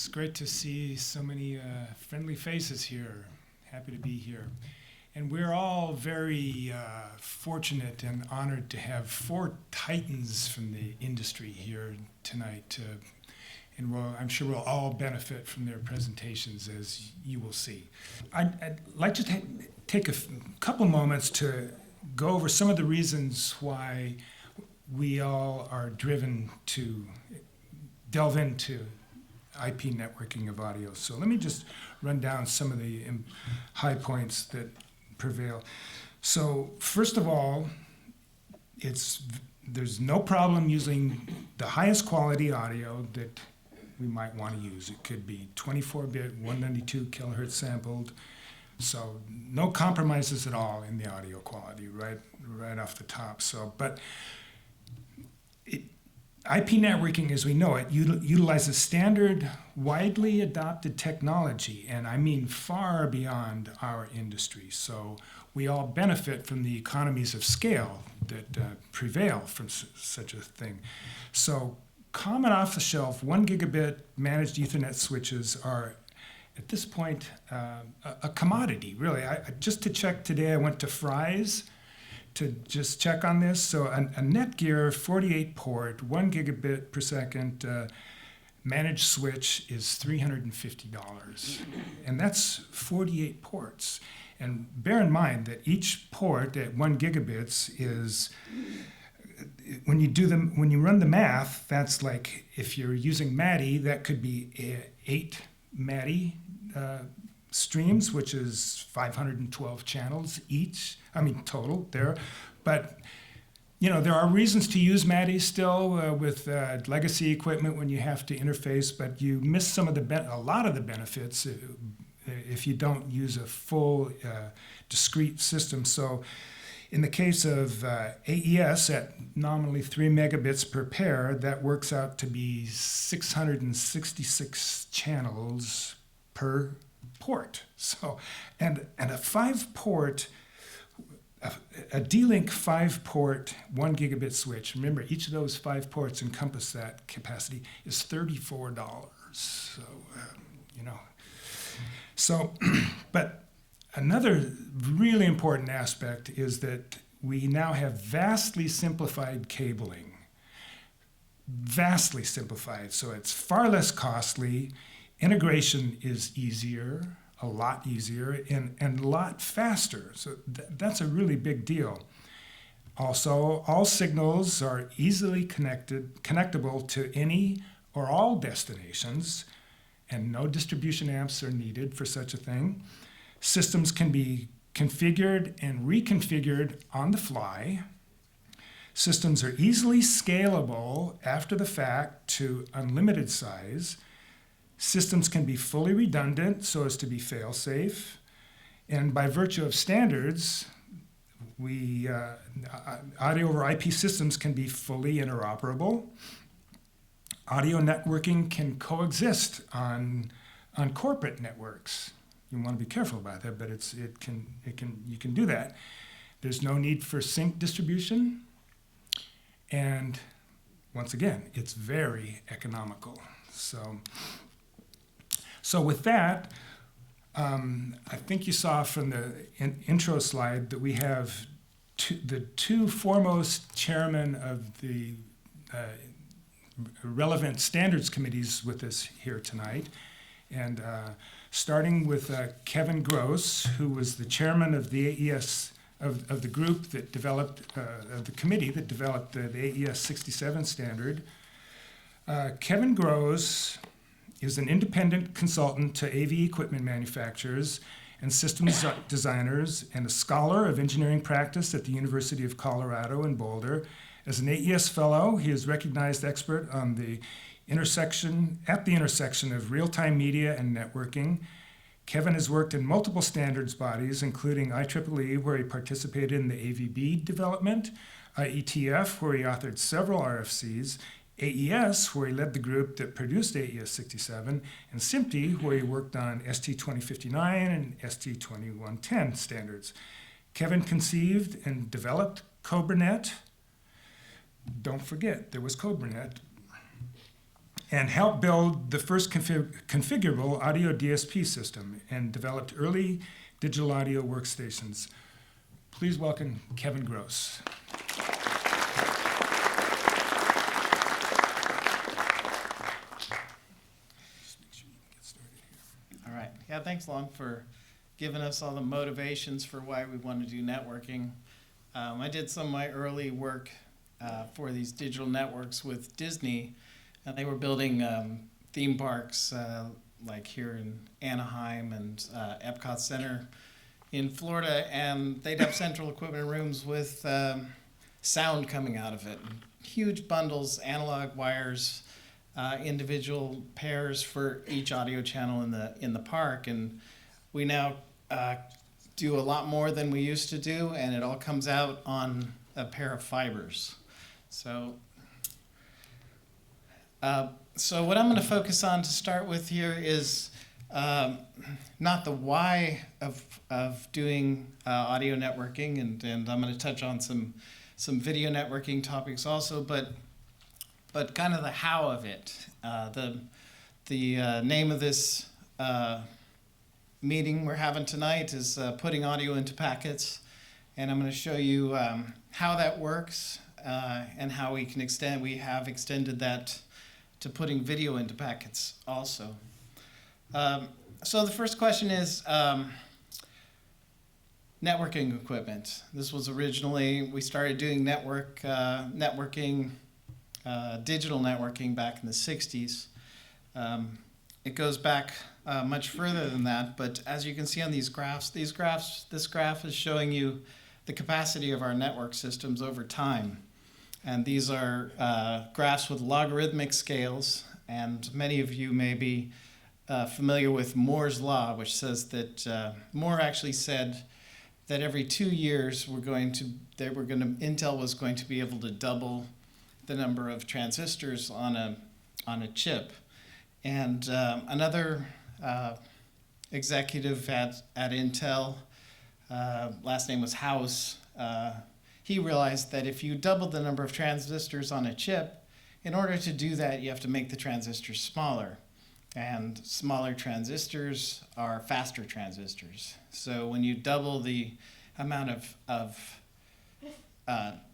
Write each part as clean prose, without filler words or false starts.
It's great to see so many friendly faces here. Happy to be here. And we're all very fortunate and honored to have four titans from the industry here tonight. And I'm sure we'll all benefit from their presentations, as you will see. I'd like to take a couple moments to go over some of the reasons why we all are driven to delve into IP networking of audio. So let me just run down some of the high points that prevail. So first of all, there's no problem using the highest quality audio that we might want to use. It could be 24-bit, 192 kilohertz sampled. So no compromises at all in the audio quality, right off the top. But IP networking, as we know it, utilizes standard, widely adopted technology, and I mean far beyond our industry. So we all benefit from the economies of scale that prevail from such a thing. So common off-the-shelf 1 gigabit managed Ethernet switches are, at this point, a commodity, really. Just to check today, I went to Fry's to just check on this. So a Netgear 48 port, 1 gigabit per second managed switch is $350. And that's 48 ports. And bear in mind that each port at 1 gigabits is, when you run the math, that's like, if you're using MADI, that could be 8 MADI streams, which is 512 channels total there. But there are reasons to use MADI still with legacy equipment when you have to interface, but you miss a lot of the benefits if you don't use a full discrete system. So in the case of AES at nominally 3 megabits per pair, that works out to be 666 channels per port. So, and a 5-port, a D-Link 5-port 1 gigabit switch, remember each of those 5 ports encompass that capacity, is $34. So, but another really important aspect is that we now have vastly simplified cabling. Vastly simplified, so it's far less costly. Integration is easier, a lot easier, and a lot faster. So that's a really big deal. Also, all signals are easily connectable to any or all destinations, and no distribution amps are needed for such a thing. Systems can be configured and reconfigured on the fly. Systems are easily scalable after the fact to unlimited size. Systems can be fully redundant so as to be fail-safe. And by virtue of standards, audio over IP systems can be fully interoperable. Audio networking can coexist on corporate networks. You want to be careful about that, but you can do that. There's no need for sync distribution. And once again, it's very economical. So with that, I think you saw from the intro slide that we have the two foremost chairmen of the relevant standards committees with us here tonight. And starting with Kevin Gross, who was the chairman of the AES, of the group that developed, of the committee that developed the AES 67 standard. Kevin Gross is an independent consultant to AV equipment manufacturers and systems designers, and a scholar of engineering practice at the University of Colorado in Boulder. As an AES fellow, he is recognized expert on the intersection of real-time media and networking. Kevin has worked in multiple standards bodies, including IEEE, where he participated in the AVB development, IETF, where he authored several RFCs, AES, where he led the group that produced AES 67, and SMPTE, where he worked on ST 2059 and ST 2110 standards. Kevin conceived and developed CobraNet. Don't forget, there was CobraNet. and helped build the first configurable audio DSP system and developed early digital audio workstations. Please welcome Kevin Gross. All right. Yeah, thanks, Long, for giving us all the motivations for why we want to do networking. I did some of my early work for these digital networks with Disney, and they were building theme parks like here in Anaheim and Epcot Center in Florida, and they'd have central equipment rooms with sound coming out of it. Huge bundles, analog wires, individual pairs for each audio channel in the park, and we now do a lot more than we used to do, and it all comes out on a pair of fibers. So what I'm going to focus on to start with here is not the why of doing audio networking, and I'm going to touch on some video networking topics also, but kind of the how of it. The name of this meeting we're having tonight is Putting Audio into Packets, and I'm going to show you how that works and how we have extended that to putting video into packets also. So the first question is networking equipment. This was originally, we started doing networking, digital networking back in the 60s. It goes back much further than that, but as you can see on this graph is showing you the capacity of our network systems over time. And these are graphs with logarithmic scales, and many of you may be familiar with Moore's law, which says that Moore actually said that every 2 years Intel was going to be able to double the number of transistors on a chip. And another executive at Intel, last name was House, he realized that if you doubled the number of transistors on a chip, in order to do that, you have to make the transistors smaller. And smaller transistors are faster transistors. So when you double the amount of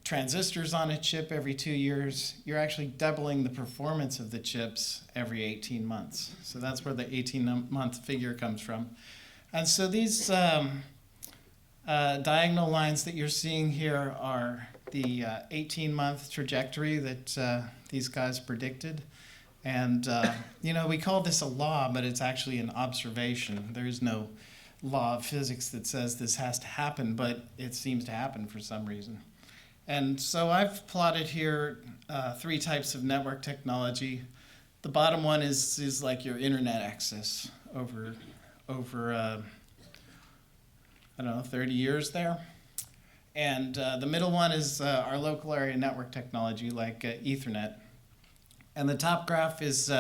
transistors on a chip every 2 years, you're actually doubling the performance of the chips every 18 months. So that's where the 18-month figure comes from. And so these diagonal lines that you're seeing here are the 18-month trajectory that these guys predicted. And, we call this a law, but it's actually an observation. There is no law of physics that says this has to happen, but it seems to happen for some reason. And so I've plotted here 3 types of network technology. The bottom one is like your internet access over 30 years there. And the middle one is our local area network technology like Ethernet. And the top graph is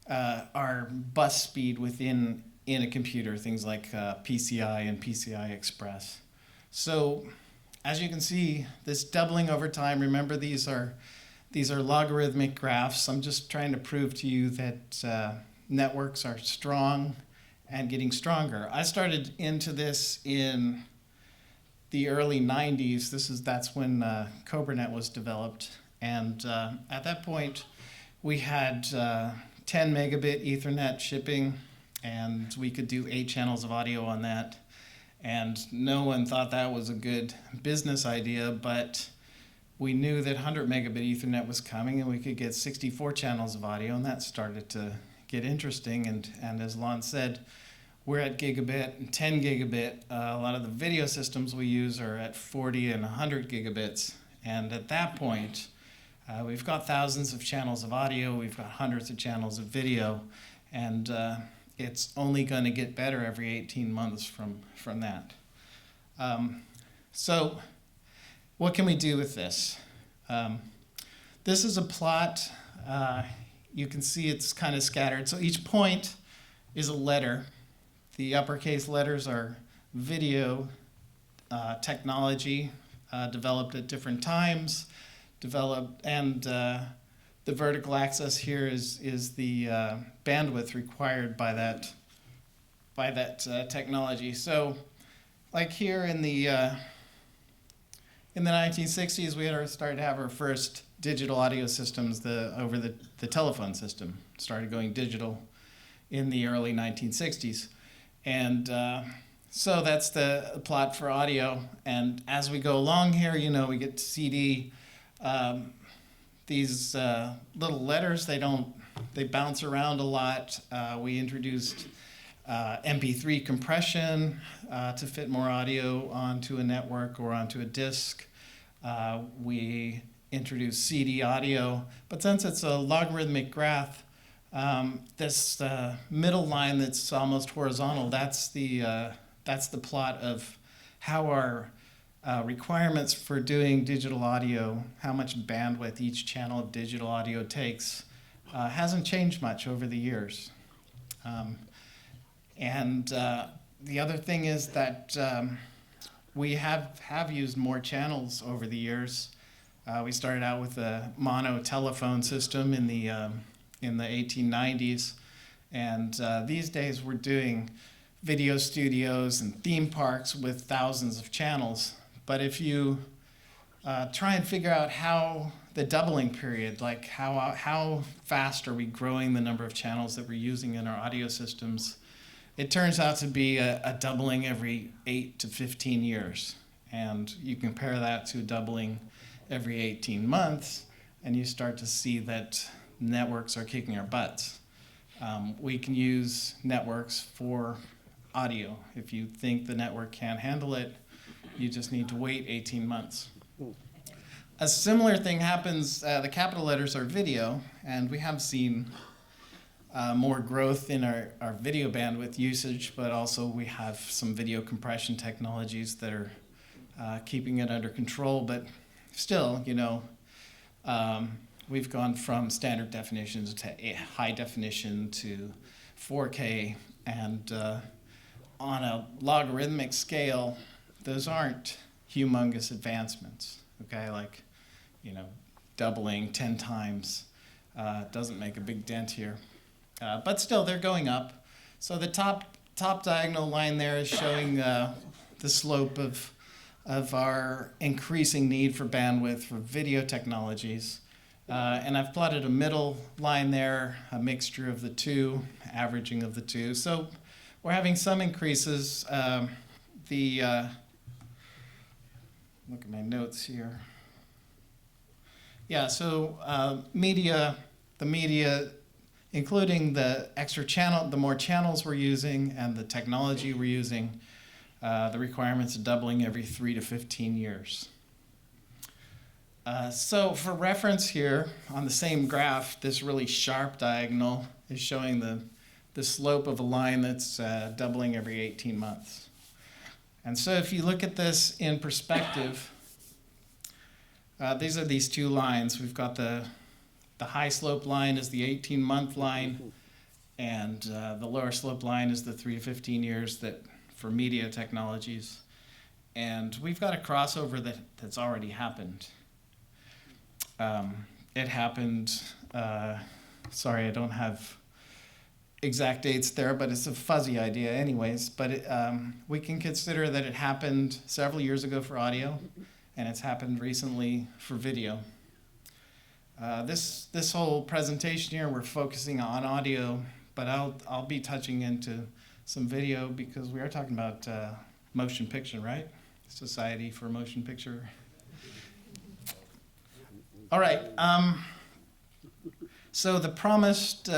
our bus speed within a computer, things like PCI and PCI Express. So as you can see, this doubling over time, remember these are logarithmic graphs. I'm just trying to prove to you that networks are strong and getting stronger. I started into this in the early 90s. That's when CobraNet was developed. And at that point, we had 10 megabit Ethernet shipping, and we could do 8 channels of audio on that. And no one thought that was a good business idea, but we knew that 100 megabit Ethernet was coming, and we could get 64 channels of audio, and that started to get interesting. And as Lon said, we're at gigabit and 10 gigabit. A lot of the video systems we use are at 40 and 100 gigabits. And at that point, we've got thousands of channels of audio, we've got hundreds of channels of video, and it's only going to get better every 18 months from that. So what can we do with this? This is a plot. You can see it's kind of scattered. So each point is a letter. The uppercase letters are video technology developed at different times, developed, and the vertical axis here is the bandwidth required by that technology. So, like here in the 1960s, we had started to have our first digital audio systems over the telephone system. Started going digital in the early 1960s. And so that's the plot for audio. And as we go along here, you know, we get to CD. These little letters, they bounce around a lot. We introduced MP3 compression to fit more audio onto a network or onto a disk. We introduced CD audio, but since it's a logarithmic graph, this middle line that's almost horizontal, that's the plot of how our requirements for doing digital audio, how much bandwidth each channel of digital audio takes, hasn't changed much over the years. And the other thing is that we have used more channels over the years. We started out with a mono telephone system in the 1890s, and these days we're doing video studios and theme parks with thousands of channels. But if you try and figure out how the doubling period, like how fast are we growing the number of channels that we're using in our audio systems, it turns out to be a doubling every 8 to 15 years. And you compare that to doubling every 18 months, and you start to see that networks are kicking our butts. We can use networks for audio. If you think the network can't handle it, you just need to wait 18 months. A similar thing happens, the capital letters are video, and we have seen more growth in our video bandwidth usage, but also we have some video compression technologies that are keeping it under control. But still, you know, we've gone from standard definitions to high definition to 4K, and on a logarithmic scale, those aren't humongous advancements, okay? Like, you know, doubling 10 times doesn't make a big dent here. But still, they're going up. So the top diagonal line there is showing the slope of our increasing need for bandwidth for video technologies. And I've plotted a middle line there, a mixture of the two, averaging of the two. So we're having some increases. Look at my notes here. Yeah, so the media, including the extra channel, the more channels we're using and the technology we're using, the requirements are doubling every 3 to 15 years. So for reference here, on the same graph, this really sharp diagonal is showing the slope of a line that's doubling every 18 months. And so if you look at this in perspective, these are these two lines. We've got the high slope line is the 18-month line, and the lower slope line is the 3 to 15 years that for media technologies. And we've got a crossover that's already happened. It happened, sorry, I don't have exact dates there, but it's a fuzzy idea anyways. But we can consider that it happened several years ago for audio, and it's happened recently for video. This whole presentation here, we're focusing on audio, but I'll be touching into some video because we are talking about motion picture, right? Society for Motion Picture. All right. So the promised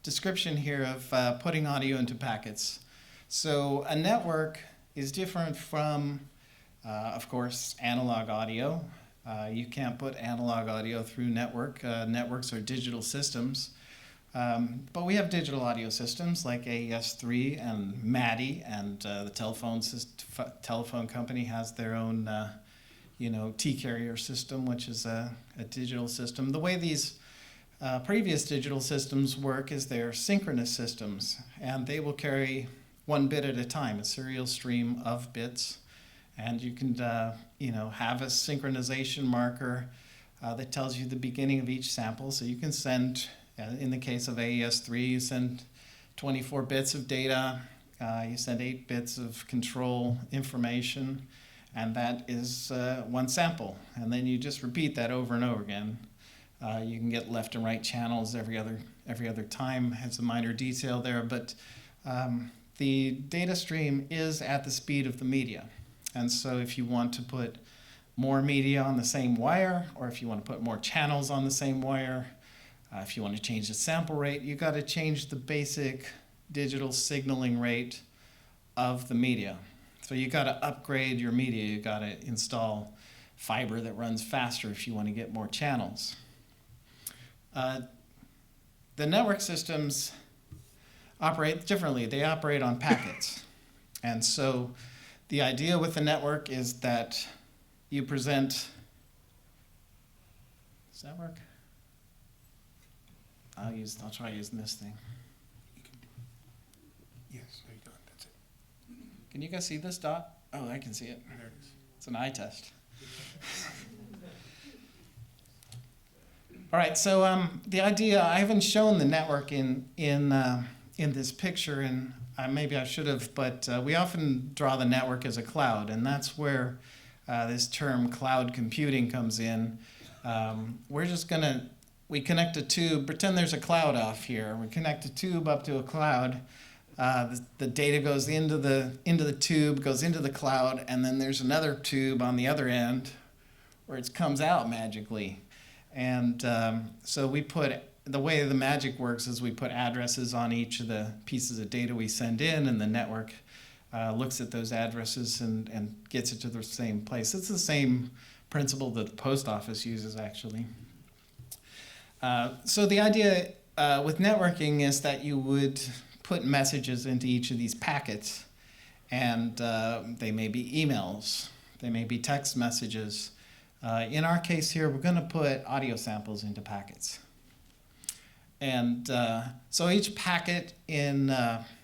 description here of putting audio into packets. So a network is different from, of course, analog audio. You can't put analog audio through network. Networks are digital systems. But we have digital audio systems like AES-3 and MADI, and the telephone company has their own T-carrier system, which is a digital system. The way these previous digital systems work is they're synchronous systems, and they will carry 1 bit at a time, a serial stream of bits. And you can have a synchronization marker that tells you the beginning of each sample. So you can send, in the case of AES-3, you send 24 bits of data, you send 8 bits of control information, and that is one sample. And then you just repeat that over and over again. You can get left and right channels every other time. Has a minor detail there, but the data stream is at the speed of the media. And so if you want to put more media on the same wire, or if you want to put more channels on the same wire, if you want to change the sample rate, you got to change the basic digital signaling rate of the media. So you got to upgrade your media. You got to install fiber that runs faster if you want to get more channels. The network systems operate differently. They operate on packets. And so the idea with the network is that you present, does that work? I'll try using this thing. Yes, there you go. That's it. Can you guys see this dot? Oh, I can see it. There it is. It's an eye test. All right, so the idea, I haven't shown the network in this picture, and maybe I should have, but we often draw the network as a cloud, and that's where this term cloud computing comes in. We connect a tube, pretend there's a cloud off here. We connect a tube up to a cloud. The data goes into the tube, goes into the cloud, and then there's another tube on the other end where it comes out magically. And so the way the magic works is we put addresses on each of the pieces of data we send in, and the network looks at those addresses and gets it to the same place. It's the same principle that the post office uses, actually. So the idea with networking is that you would put messages into each of these packets, and they may be emails, they may be text messages. In our case here, we're going to put audio samples into packets. And so each packet in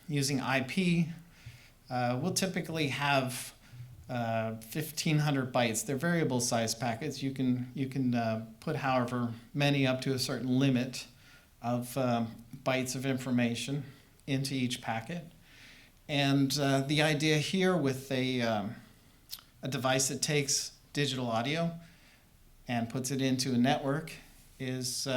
using IP will typically have 1,500 bytes. They're variable size packets. You can put however many up to a certain limit of bytes of information into each packet. And the idea here with a device that takes digital audio and puts it into a network is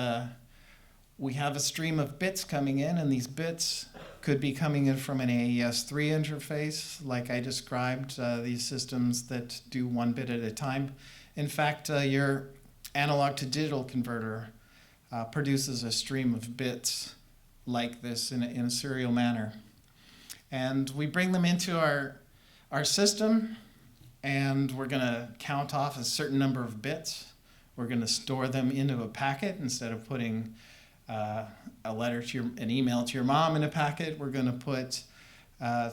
we have a stream of bits coming in, and these bits could be coming in from an AES-3 interface, like I described, these systems that do 1 bit at a time. In fact, your analog to digital converter produces a stream of bits like this in a serial manner. And we bring them into our system, and we're going to count off a certain number of bits. We're going to store them into a packet instead of putting an email to your mom in a packet. We're going to put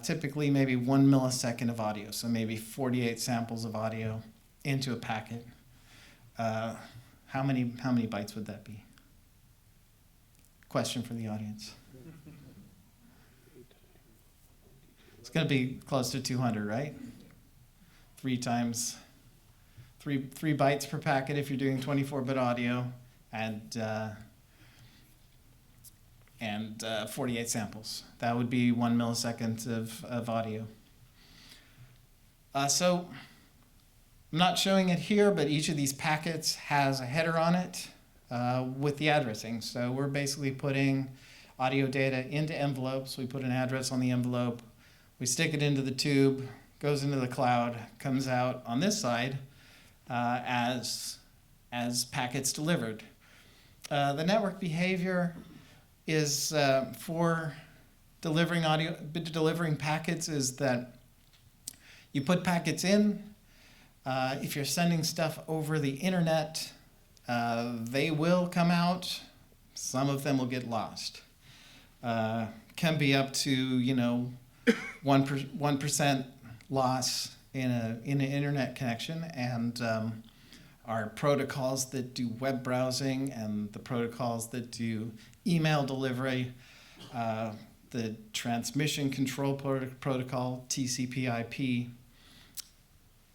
typically maybe 1 millisecond of audio, so maybe 48 samples of audio into a packet. How many bytes would that be? Question for the audience. It's going to be close to 200, right? 3 bytes per packet if you're doing 24-bit audio, and 48 samples. That would be 1 millisecond of audio. So I'm not showing it here, but each of these packets has a header on it with the addressing. So we're basically putting audio data into envelopes. We put an address on the envelope. We stick it into the tube, goes into the cloud, comes out on this side as packets delivered. The network behavior is for delivering packets is that you put packets in. If you're sending stuff over the internet, they will come out. Some of them will get lost. Can be up to 1% loss in an internet connection, and our protocols that do web browsing and the protocols that do email delivery, the transmission control protocol, TCP/IP,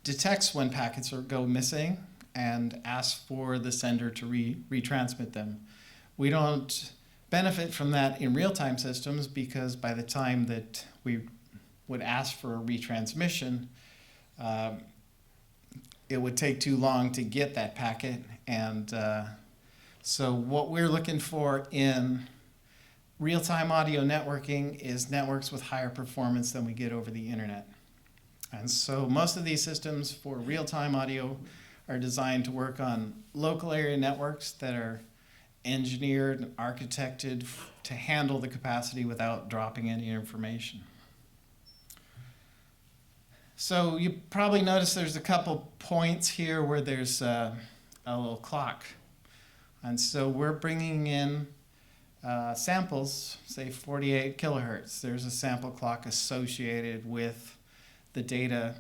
detects when packets go missing and ask for the sender to retransmit them. We don't benefit from that in real-time systems because by the time that we would ask for a retransmission, it would take too long to get that packet. And so what we're looking for in real-time audio networking is networks with higher performance than we get over the internet. And so most of these systems for real-time audio are designed to work on local area networks that are engineered and architected to handle the capacity without dropping any information. So you probably notice there's a couple points here where there's a little clock. And so we're bringing in samples, say 48 kilohertz. There's a sample clock associated with the data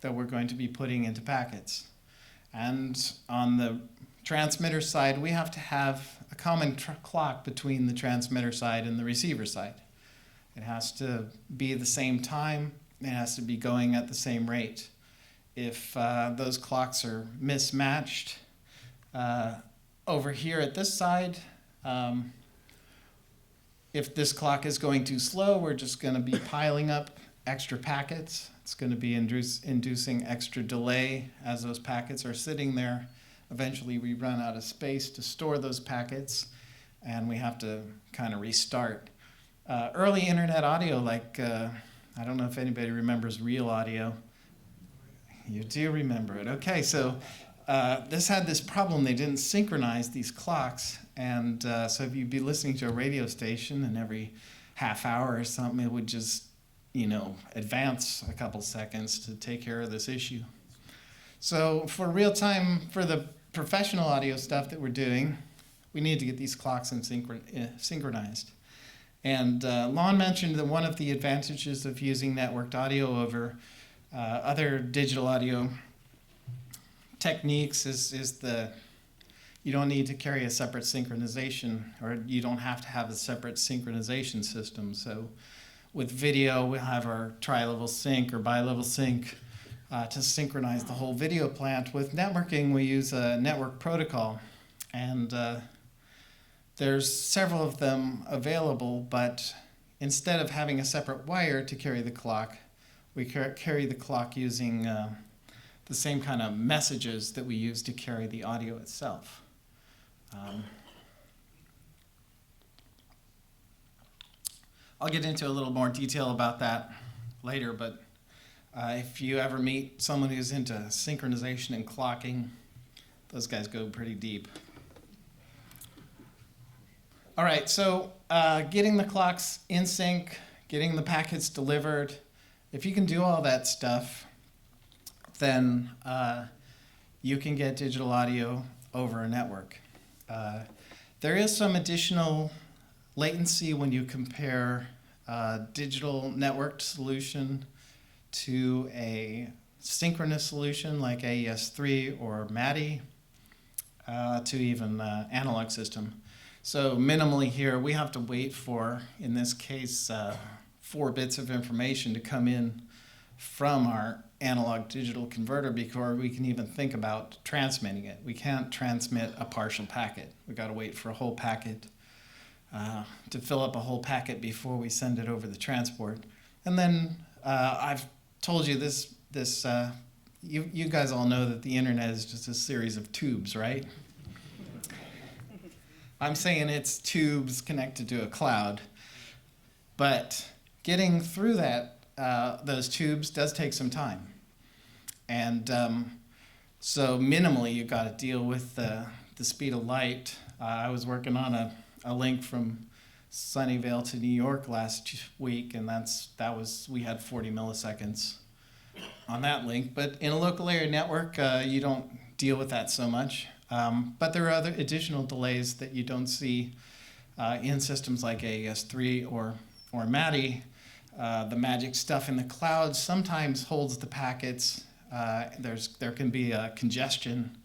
that we're going to be putting into packets. And on the transmitter side, we have to have a common clock between the transmitter side and the receiver side. It has to be the same time. It has to be going at the same rate. If those clocks are mismatched, over here at this side, if this clock is going too slow, we're just going to be piling up extra packets. It's going to be inducing extra delay as those packets are sitting there. Eventually, we run out of space to store those packets, and we have to kind of restart. Early internet audio, like I don't know if anybody remembers real audio. You do remember it. Okay, so this had this problem. They didn't synchronize these clocks, and so if you'd be listening to a radio station and every half hour or something, it would just, advance a couple seconds to take care of this issue. So for real time, for the professional audio stuff that we're doing, we need to get these clocks synchronized. And Lon mentioned that one of the advantages of using networked audio over other digital audio techniques is you don't need to carry a separate synchronization, or you don't have to have a separate synchronization system. So with video, we'll have our tri-level sync or bi-level sync to synchronize the whole video plant. With networking, we use a network protocol, and there's several of them available, but instead of having a separate wire to carry the clock, we carry the clock using the same kind of messages that we use to carry the audio itself. I'll get into a little more detail about that later, but if you ever meet someone who's into synchronization and clocking, those guys go pretty deep. All right, so getting the clocks in sync, getting the packets delivered, if you can do all that stuff, then you can get digital audio over a network. There is some additional latency when you compare a digital networked solution to a synchronous solution like AES3 or MADI, to even analog system. So minimally here, we have to wait for, in this case, 4 bits of information to come in from our analog digital converter before we can even think about transmitting it. We can't transmit a partial packet. We've got to wait for a whole packet to fill up a whole packet before we send it over the transport. And then I've told you this you guys all know that the internet is just a series of tubes, right? I'm saying it's tubes connected to a cloud, but getting through that those tubes does take some time. And so minimally, you've got to deal with the speed of light. I was working on a link from Sunnyvale to New York last week, and we had 40 milliseconds on that link. But in a local area network, you don't deal with that so much. But there are other additional delays that you don't see in systems like AES3 or MADI. The magic stuff in the cloud sometimes holds the packets. There can be a congestion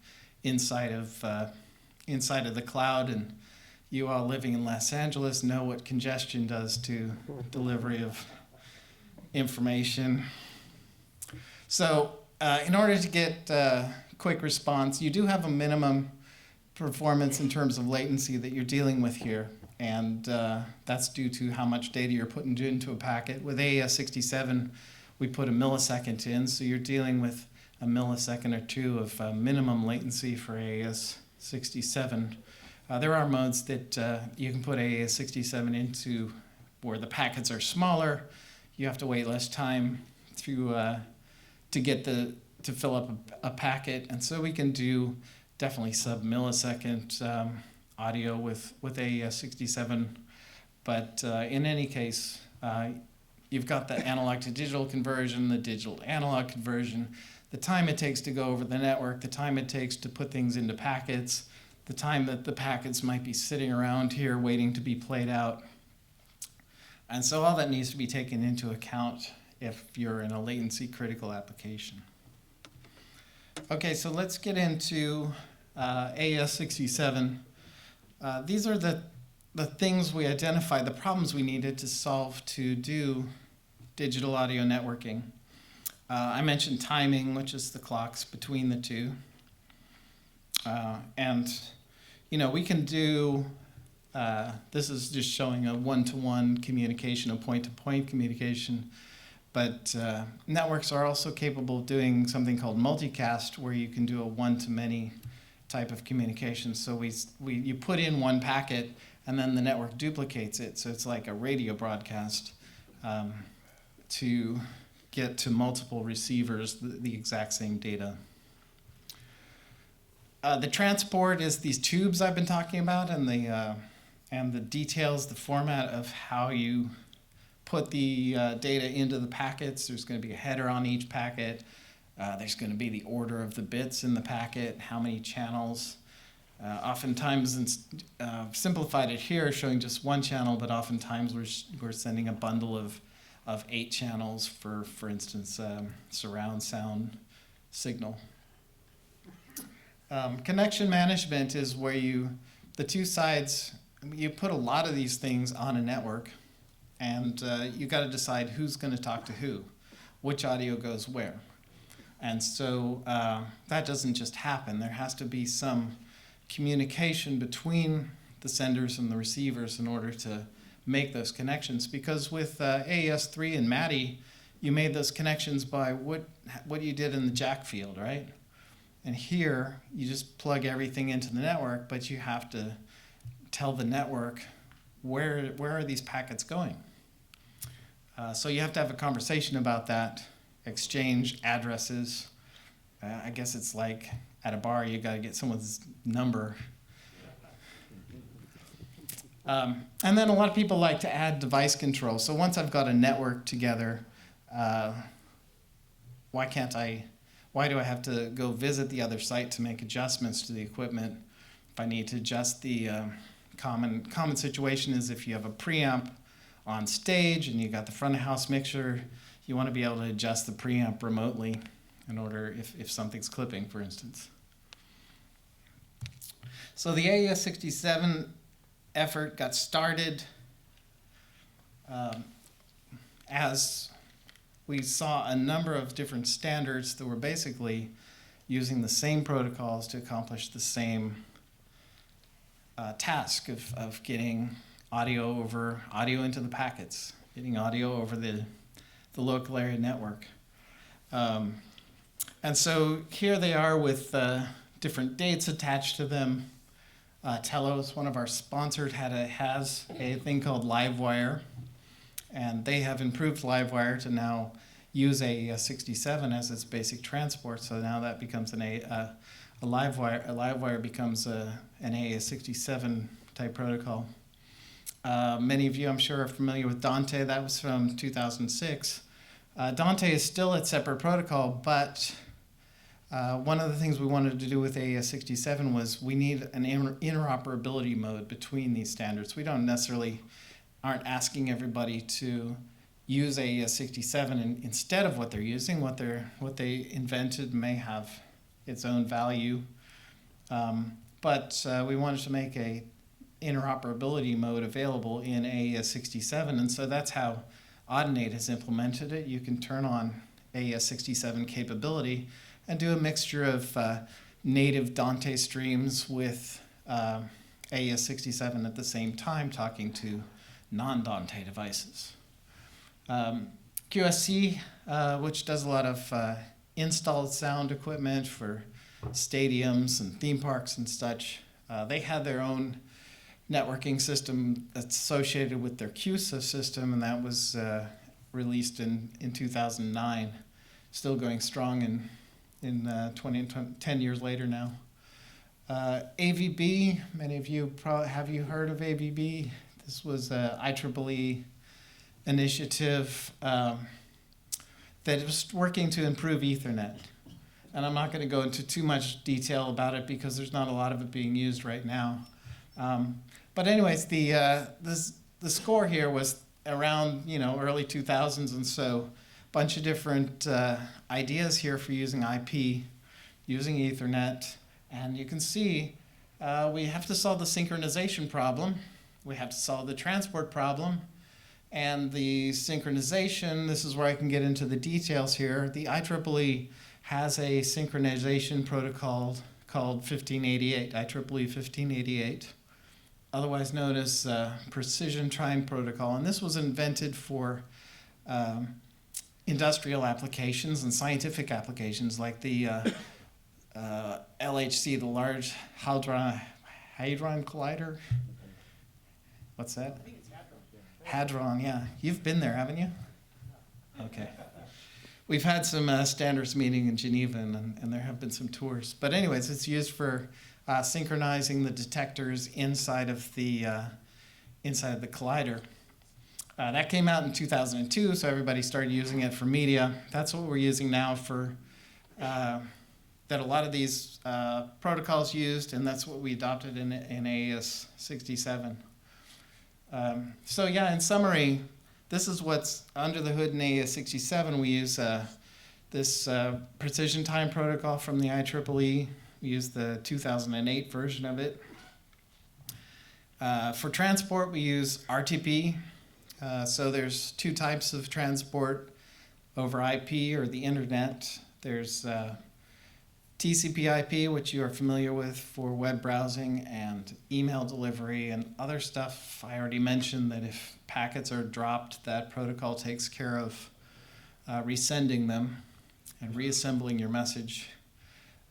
inside of the cloud, and you all living in Los Angeles know what congestion does to delivery of information. So In order to get quick response, you do have a minimum performance in terms of latency that you're dealing with here. And that's due to how much data you're putting into a packet. With AES-67, we put a millisecond in, so you're dealing with a millisecond or two of minimum latency for AES-67. There are modes that you can put AES-67 into where the packets are smaller. You have to wait less time to fill up a packet, and so we can do definitely sub-millisecond audio with AES-67, but in any case, you've got the analog to digital conversion, the digital to analog conversion, the time it takes to go over the network, the time it takes to put things into packets, the time that the packets might be sitting around here waiting to be played out. And so all that needs to be taken into account if you're in a latency critical application. Okay, so let's get into AES-67. These are the things we identified, the problems we needed to solve to do digital audio networking. I mentioned timing, which is the clocks between the two. And, you know, we can do, this is just showing a one-to-one communication, a point-to-point communication. But networks are also capable of doing something called multicast, where you can do a one-to-many type of communication. So you put in one packet, and then the network duplicates it. So it's like a radio broadcast to get to multiple receivers the exact same data. The transport is these tubes I've been talking about, and the details, the format of how you put the data into the packets. There's going to be a header on each packet. There's going to be the order of the bits in the packet, how many channels. Oftentimes, simplified it here, showing just one channel, but oftentimes we're sending a bundle of 8 channels for instance, surround sound signal. Connection management is where the two sides, you put a lot of these things on a network, and you got to decide who's going to talk to who, which audio goes where. And so that doesn't just happen. There has to be some communication between the senders and the receivers in order to make those connections. Because with AES-3 and MADI, you made those connections by what you did in the jack field, right? And here, you just plug everything into the network, but you have to tell the network where are these packets going. So you have to have a conversation about that, exchange addresses. I guess it's like at a bar, you got to get someone's number. And then a lot of people like to add device control. So once I've got a network together, why do I have to go visit the other site to make adjustments to the equipment? If I need to adjust the common situation is if you have a preamp on stage and you got the front of house mixer, you want to be able to adjust the preamp remotely in order if something's clipping, for instance. So the AES-67 effort got started as we saw a number of different standards that were basically using the same protocols to accomplish the same task of getting audio into the packets, getting audio over the local area network. And so here they are with different dates attached to them. Telos, one of our sponsors, has a thing called Livewire, and they have improved Livewire to now use AES-67 as its basic transport. So now that becomes a Livewire. A Livewire becomes an AES-67 type protocol. Many of you, I'm sure, are familiar with Dante. That was from 2006. Dante is still a separate protocol, but one of the things we wanted to do with AES-67 was we need an interoperability mode between these standards. We aren't asking everybody to use AES-67 instead of what they're using. What they invented may have its own value, but we wanted to make a interoperability mode available in AES-67, and so that's how Audinate has implemented it. You can turn on AES-67 capability and do a mixture of native Dante streams with AES-67 at the same time, talking to non-Dante devices. QSC, which does a lot of installed sound equipment for stadiums and theme parks and such, they had their own networking system that's associated with their QSA system, and that was released in 2009. Still going strong in 10 years later now. AVB, many of you have you heard of AVB? This was an IEEE initiative that was working to improve Ethernet. And I'm not going to go into too much detail about it because there's not a lot of it being used right now. But anyways, the score here was around early 2000s, and so a bunch of different ideas here for using IP, using Ethernet, and you can see we have to solve the synchronization problem, we have to solve the transport problem, and the synchronization. This is where I can get into the details here. The IEEE has a synchronization protocol called 1588, IEEE 1588. Otherwise known as Precision Time Protocol. And this was invented for industrial applications and scientific applications like the LHC, the Large Hadron Collider. What's that? I think it's Hadron, yeah. You've been there, haven't you? Okay. We've had some standards meeting in Geneva, and there have been some tours. But anyways, it's used for synchronizing the detectors inside of the collider. That came out in 2002, so everybody started using it for media. That's what we're using now for that a lot of these protocols used, and that's what we adopted in AES-67. So yeah, in summary, this is what's under the hood in AES-67. We use this Precision Time Protocol from the IEEE. We use the 2008 version of it. For transport, we use RTP. So there's two types of transport over IP or the internet. There's TCP/IP, which you are familiar with for web browsing and email delivery and other stuff. I already mentioned that if packets are dropped, that protocol takes care of resending them and reassembling your message.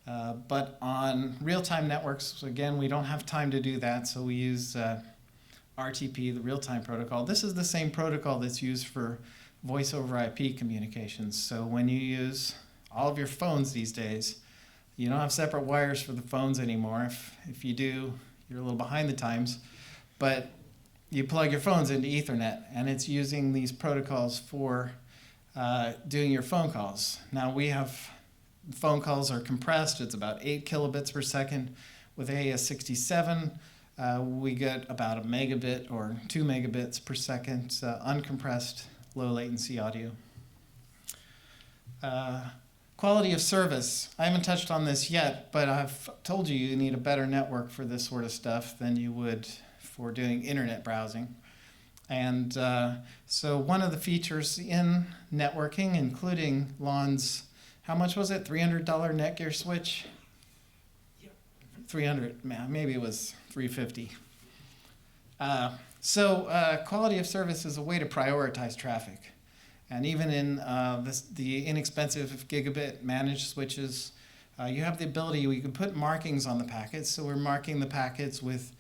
But on real-time networks, again, we don't have time to do that, so we use RTP, the real-time protocol. This is the same protocol that's used for voice over IP communications. So when you use all of your phones these days, you don't have separate wires for the phones anymore. If you do, you're a little behind the times. But you plug your phones into Ethernet, and it's using these protocols for doing your phone calls. Now we have phone calls are compressed. It's about 8 kilobits per second. With AES-67, we get about a megabit or 2 megabits per second uncompressed, low latency audio. Quality of service. I haven't touched on this yet, but I've told you need a better network for this sort of stuff than you would for doing internet browsing. And so one of the features in networking, including Lon's, how much was it? $300 Netgear switch? Yep. 300, maybe it was 350. So quality of service is a way to prioritize traffic. And even in the inexpensive gigabit managed switches, you have the ability, you can put markings on the packets. So we're marking the packets with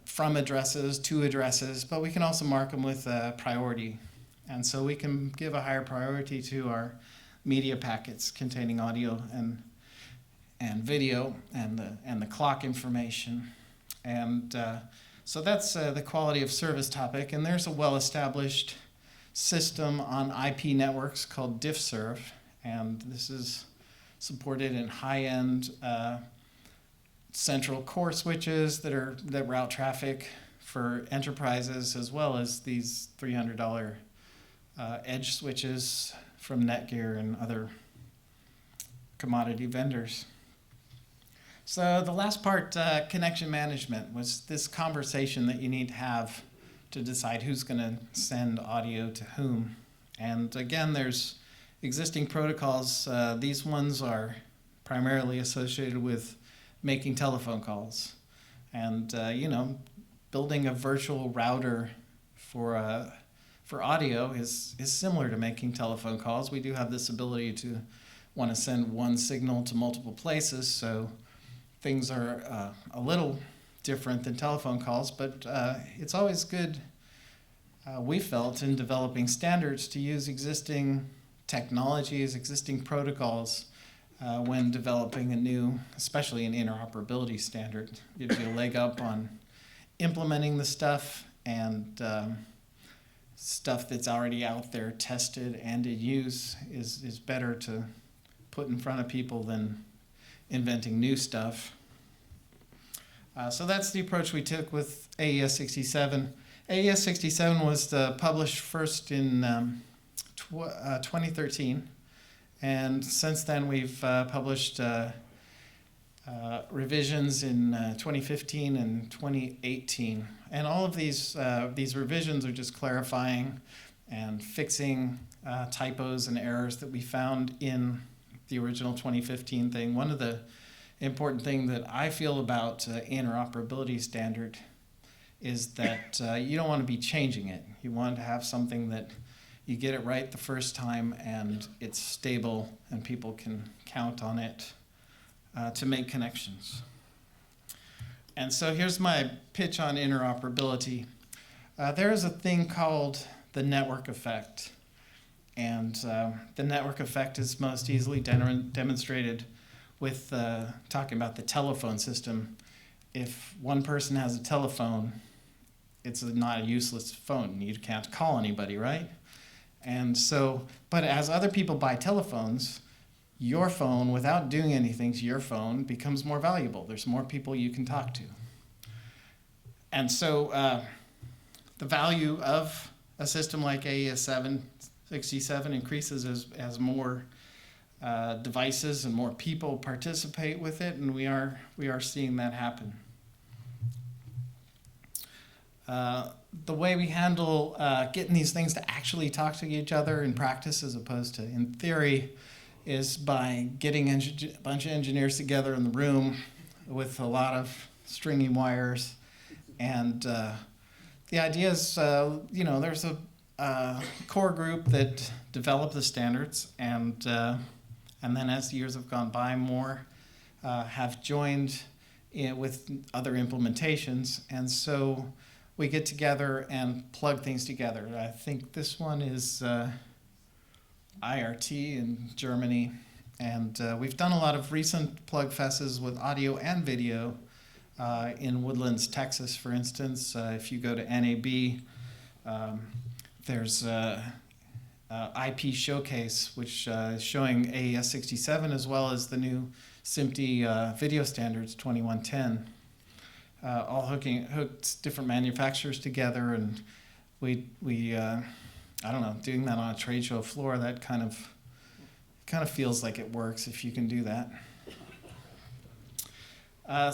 from addresses to addresses, but we can also mark them with priority. And so we can give a higher priority to our media packets containing audio and video and the clock information. And so that's the quality of service topic. And there's a well-established system on IP networks called DiffServ, and this is supported in high-end central core switches that route traffic for enterprises, as well as these $300 edge switches from Netgear and other commodity vendors. So the last part, connection management, was this conversation that you need to have to decide who's going to send audio to whom. And again, there's existing protocols, these ones are primarily associated with making telephone calls. And, building a virtual router for audio is similar to making telephone calls. We do have this ability to want to send one signal to multiple places, so things are a little different than telephone calls, but it's always good, we felt, in developing standards to use existing technologies, existing protocols when developing a new, especially an interoperability standard. It gives you a leg up on implementing the stuff, and stuff that's already out there tested and in use is better to put in front of people than inventing new stuff. So that's the approach we took with AES 67. AES 67 was published first in 2013, and since then we've published revisions in 2015 and 2018. And all of these revisions are just clarifying and fixing typos and errors that we found in the original 2015 thing. One of the important things that I feel about interoperability standard is that you don't want to be changing it. You want to have something that you get it right the first time and it's stable and people can count on it to make connections. And so here's my pitch on interoperability. There is a thing called the network effect. And the network effect is most easily demonstrated with talking about the telephone system. If one person has a telephone, it's not a useless phone. You can't call anybody, right? And so, but as other people buy telephones, your phone, without doing anything to your phone, becomes more valuable. There's more people you can talk to. And so the value of a system like AES 767 increases as more devices and more people participate with it, and we are seeing that happen. The way we handle getting these things to actually talk to each other in practice as opposed to in theory is by getting a bunch of engineers together in the room with a lot of stringy wires. And the idea is, there's a core group that developed the standards, and then as the years have gone by, more have joined with other implementations. And so we get together and plug things together. I think this one is IRT in Germany, and we've done a lot of recent plug fests with audio and video in Woodlands, Texas, for instance. If you go to NAB, there's IP Showcase, which is showing AES 67 as well as the new SMPTE video standards 2110. All hooked different manufacturers together, and we I don't know, doing that on a trade show floor, that kind of feels like it works if you can do that.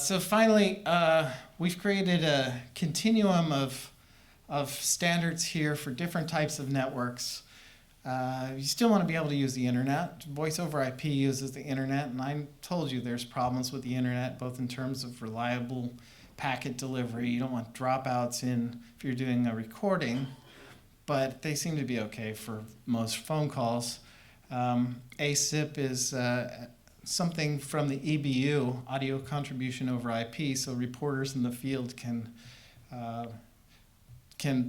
So finally, we've created a continuum of standards here for different types of networks. You still want to be able to use the internet. Voice over IP uses the internet, and I told you there's problems with the internet, both in terms of reliable packet delivery. You don't want dropouts in if you're doing a recording, but they seem to be okay for most phone calls. ASIP is something from the EBU, Audio Contribution over IP, so reporters in the field can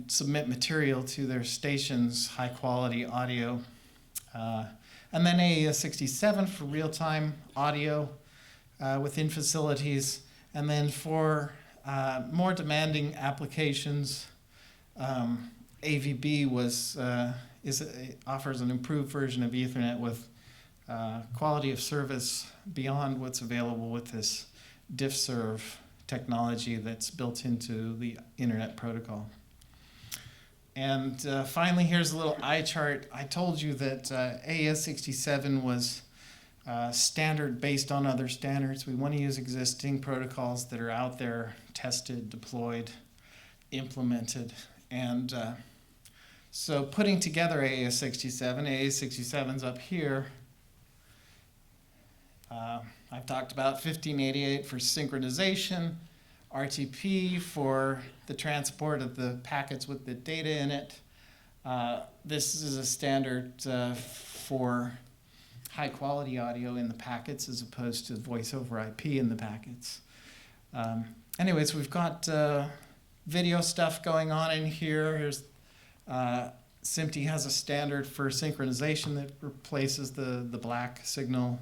submit material to their stations, high quality audio. And then AES 67 for real-time audio within facilities. And then for more demanding applications, AVB offers an improved version of Ethernet with quality of service beyond what's available with this DiffServ technology that's built into the Internet protocol. And finally, here's a little eye chart. I told you that AES 67 was standard based on other standards. We want to use existing protocols that are out there, tested, deployed, implemented. And So putting together AES-67, AES-67's up here. I've talked about 1588 for synchronization, RTP for the transport of the packets with the data in it. This is a standard for high quality audio in the packets as opposed to voice over IP in the packets. Anyways, we've got video stuff going on in here. Here's SMPTE has a standard for synchronization that replaces the black signal.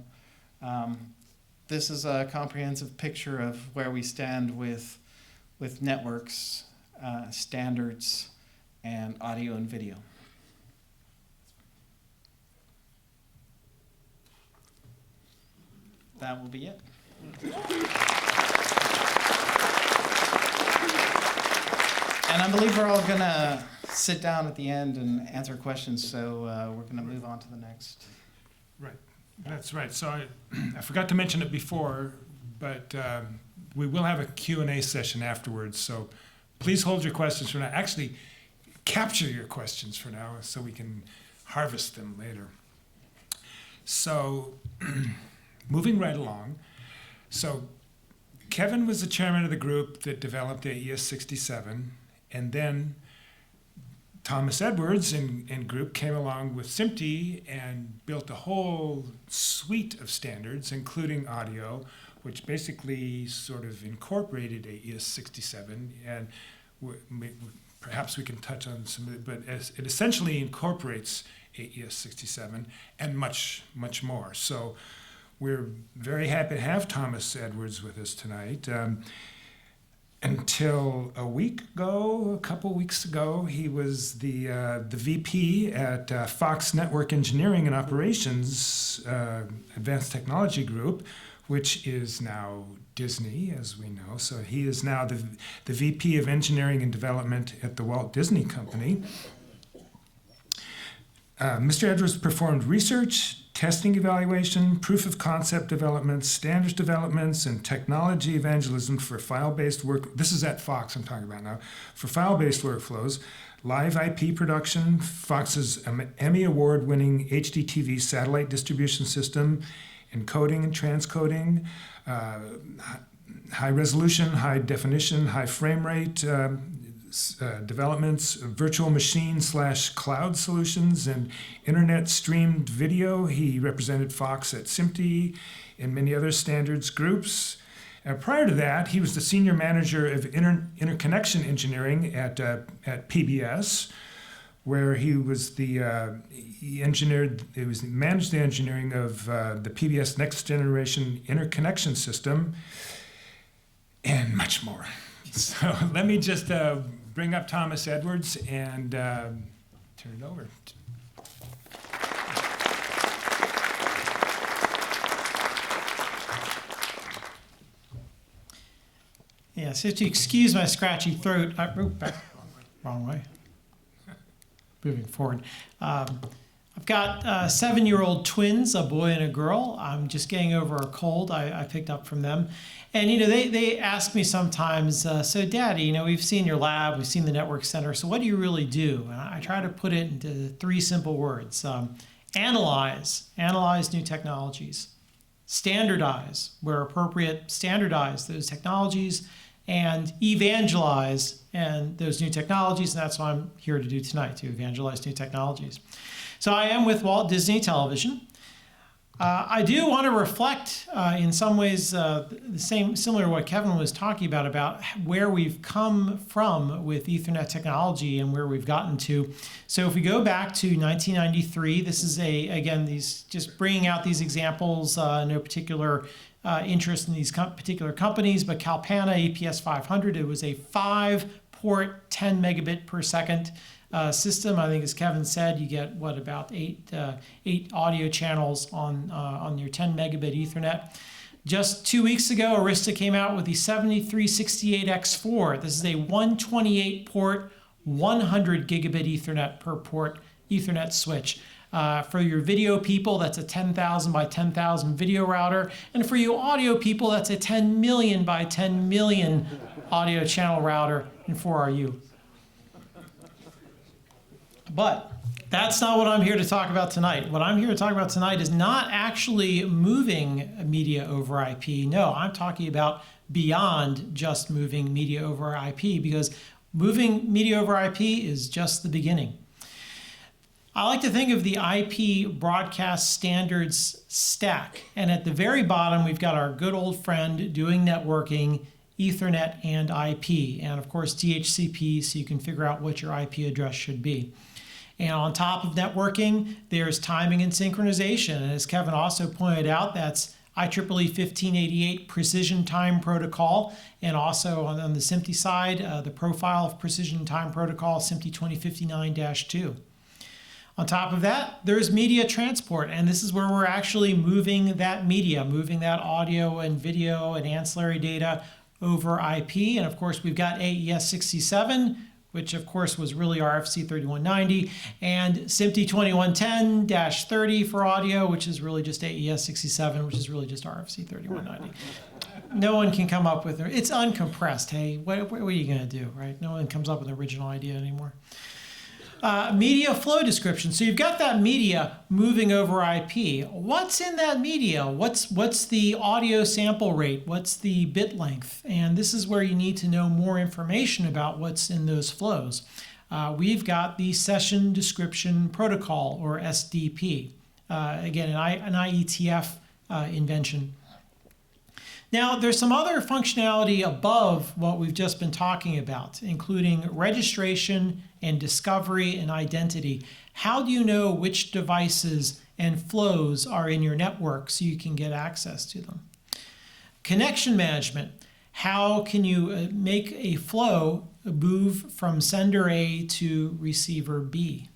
This is a comprehensive picture of where we stand with networks, standards, and audio and video. That will be it. And I believe we're all going to sit down at the end and answer questions, so we're going to move on to the next. Right, that's right. So I forgot to mention it before, but we will have a Q&A session afterwards, so please hold your questions for now. Actually, capture your questions for now so we can harvest them later. So moving right along, so Kevin was the chairman of the group that developed AES-67, and then Thomas Edwards and group came along with SMPTE and built a whole suite of standards, including audio, which basically sort of incorporated AES-67, and perhaps we can touch on some of it, but it essentially incorporates AES-67 and much, much more. So we're very happy to have Thomas Edwards with us tonight. Until a couple weeks ago, he was the VP at Fox Network Engineering and Operations Advanced Technology Group, which is now Disney, as we know. So he is now the VP of Engineering and Development at the Walt Disney Company. Mr. Edwards performed research, testing evaluation, proof of concept developments, standards developments, and technology evangelism for file-based work. This is at Fox I'm talking about now. For file-based workflows, live IP production, Fox's Emmy Award-winning HDTV satellite distribution system, encoding and transcoding, high resolution, high definition, high frame rate developments, virtual machine / cloud solutions, and internet streamed video. He represented Fox at SMPTE and many other standards groups. Prior to that, he was the senior manager of interconnection engineering at PBS, where he managed the engineering of the PBS Next Generation Interconnection System, and much more. So let me just bring up Thomas Edwards and turn it over. Yeah, so to excuse my scratchy throat, wrong way. Moving forward. I've got 7-year-old twins, a boy and a girl. I'm just getting over a cold I picked up from them. And, they ask me sometimes, so Daddy, we've seen your lab, we've seen the network center, so what do you really do? And I try to put it into 3 simple words. Analyze new technologies. Standardize, where appropriate, standardize those technologies, and evangelize and those new technologies, and that's what I'm here to do tonight, to evangelize new technologies. So I am with Walt Disney Television. I do want to reflect in some ways similar to what Kevin was talking about where we've come from with Ethernet technology and where we've gotten to. So if we go back to 1993, this is just bringing out these examples, no particular interest in these particular companies, but Calpana APS 500, it was a 5-port, 10 megabit per second system. I think, as Kevin said, you get about eight audio channels on your 10 megabit Ethernet. Just 2 weeks ago, Arista came out with the 7368X4. This is a 128 port, 100 gigabit Ethernet per port Ethernet switch. For your video people, that's a 10,000 by 10,000 video router. And for you audio people, that's a 10 million by 10 million audio channel router in 4RU. But that's not what I'm here to talk about tonight. What I'm here to talk about tonight is not actually moving media over IP. No, I'm talking about beyond just moving media over IP, because moving media over IP is just the beginning. I like to think of the IP broadcast standards stack. And at the very bottom, we've got our good old friend doing networking, Ethernet and IP, and of course DHCP, so you can figure out what your IP address should be. And on top of networking, there's timing and synchronization. And as Kevin also pointed out, that's IEEE 1588 Precision Time Protocol, and also on the SMPTE side, the Profile of Precision Time Protocol, SMPTE 2059-2. On top of that, there's media transport, and this is where we're actually moving that media, moving that audio and video and ancillary data over IP. And of course, we've got AES 67, which of course was really RFC 3190, and SMPTE 2110-30 for audio, which is really just AES 67, which is really just RFC 3190. No one can come up with it. It's uncompressed. Hey, what are you going to do, right? No one comes up with an original idea anymore. Media flow description. So you've got that media moving over IP. What's in that media? What's the audio sample rate? What's the bit length? And this is where you need to know more information about what's in those flows. We've got the Session Description Protocol, or SDP. Again, an IETF invention. Now, there's some other functionality above what we've just been talking about, including registration and discovery and identity. How do you know which devices and flows are in your network so you can get access to them? Connection management. How can you make a flow move from sender A to receiver B?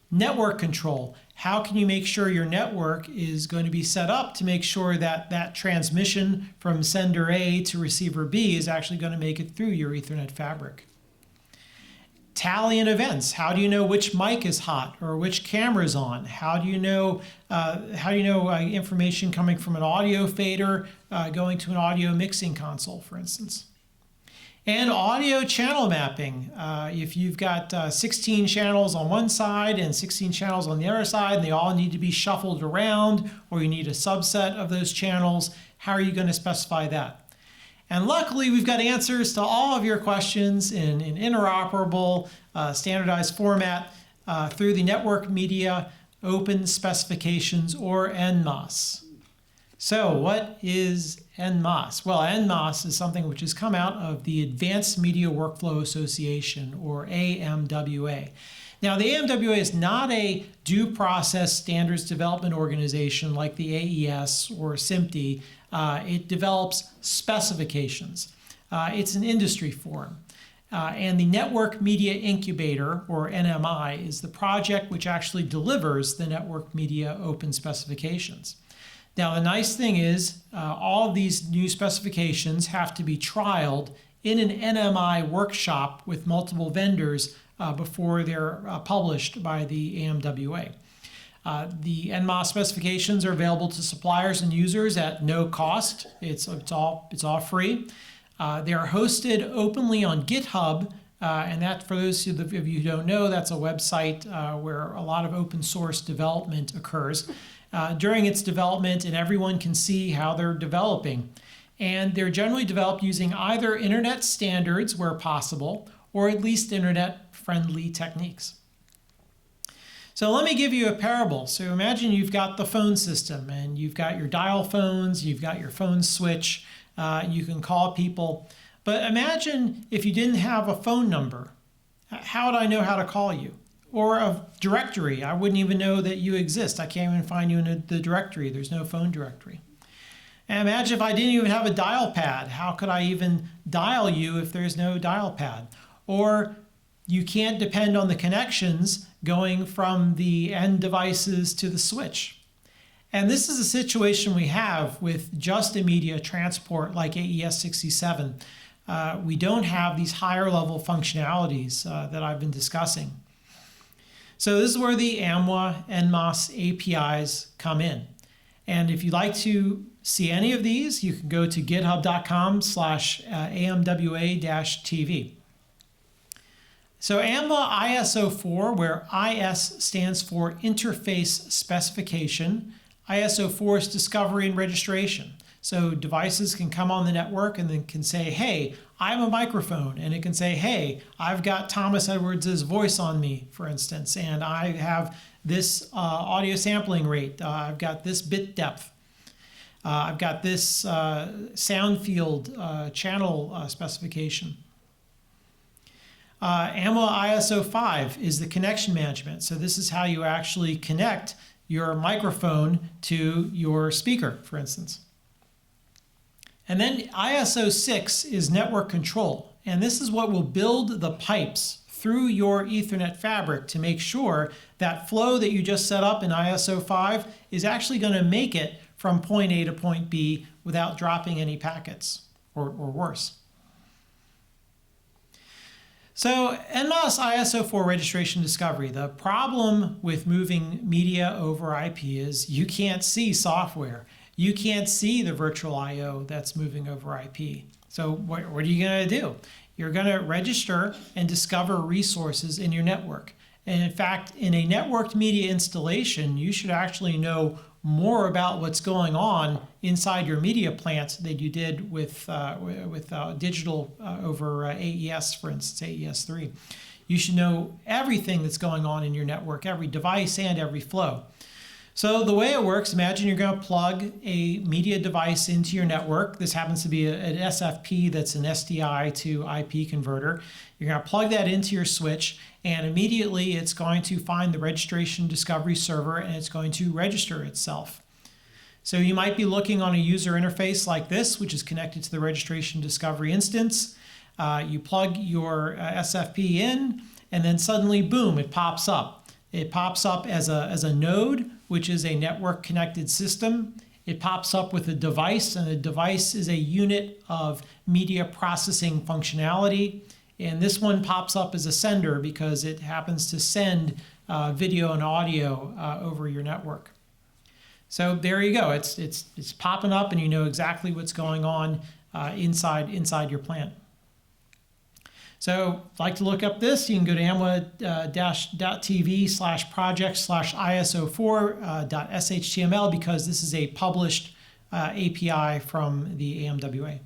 Network control. How can you make sure your network is going to be set up to make sure that that transmission from sender A to receiver B is actually going to make it through your Ethernet fabric? Tally and events. How do you know which mic is hot or which camera is on? How do you know information coming from an audio fader going to an audio mixing console, for instance? And audio channel mapping. If you've got 16 channels on one side and 16 channels on the other side, and they all need to be shuffled around, or you need a subset of those channels, how are you going to specify that? And luckily, we've got answers to all of your questions in interoperable, standardized format through the Network Media Open Specifications, or NMOS. So what is NMOS? Well, NMOS is something which has come out of the Advanced Media Workflow Association, or AMWA. Now, the AMWA is not a due process standards development organization like the AES or SMPTE. It develops specifications. It's an industry forum. And the Network Media Incubator, or NMI, is the project which actually delivers the Network Media Open Specifications. Now, the nice thing is all of these new specifications have to be trialed in an NMI workshop with multiple vendors before they're published by the AMWA. The NMOS specifications are available to suppliers and users at no cost. It's all free. They are hosted openly on GitHub, and that, for those of you who don't know, that's a website where a lot of open source development occurs. During its development, and everyone can see how they're developing. And they're generally developed using either internet standards where possible, or at least internet-friendly techniques. So let me give you a parable. So imagine you've got the phone system, and you've got your dial phones, you've got your phone switch, you can call people. But imagine if you didn't have a phone number. How would I know how to call you? Or a directory. I wouldn't even know that you exist. I can't even find you in the directory. There's no phone directory. And imagine if I didn't even have a dial pad. How could I even dial you if there's no dial pad? Or you can't depend on the connections going from the end devices to the switch. And this is a situation we have with just a media transport like AES 67. We don't have these higher level functionalities that I've been discussing. So this is where the AMWA NMOS APIs come in. And if you'd like to see any of these, you can go to github.com/AMWA-TV. So AMA ISO 4, where IS stands for Interface Specification, ISO 4 is discovery and registration. So devices can come on the network and then can say, hey, I'm a microphone. And it can say, hey, I've got Thomas Edwards' voice on me, for instance, and I have this audio sampling rate. I've got this bit depth. I've got this sound field channel specification. AMA ISO 5 is the connection management. So this is how you actually connect your microphone to your speaker, for instance. And then ISO 6 is network control. And this is what will build the pipes through your Ethernet fabric to make sure that flow that you just set up in ISO 5 is actually going to make it from point A to point B without dropping any packets or worse. So NMOS ISO 4 registration discovery. The problem with moving media over IP is you can't see software. You can't see the virtual I/O that's moving over IP. So what are you going to do? You're going to register and discover resources in your network. And in fact, in a networked media installation, you should actually know more about what's going on inside your media plant than you did with digital over AES, for instance, AES-3. You should know everything that's going on in your network, every device and every flow. So the way it works, imagine you're going to plug a media device into your network. This happens to be an SFP that's an SDI to IP converter. You're going to plug that into your switch, and immediately it's going to find the registration discovery server and it's going to register itself. So you might be looking on a user interface like this, which is connected to the registration discovery instance. You plug your SFP in, and then suddenly, boom, it pops up. It pops up as a node, which is a network connected system. It pops up with a device, and a device is a unit of media processing functionality. And this one pops up as a sender because it happens to send video and audio over your network. So there you go. It's popping up, and you know exactly what's going on inside your plant. So if you'd like to look up this, you can go to amwa-tv/project/ISO4.shtml because this is a published API from the AMWA.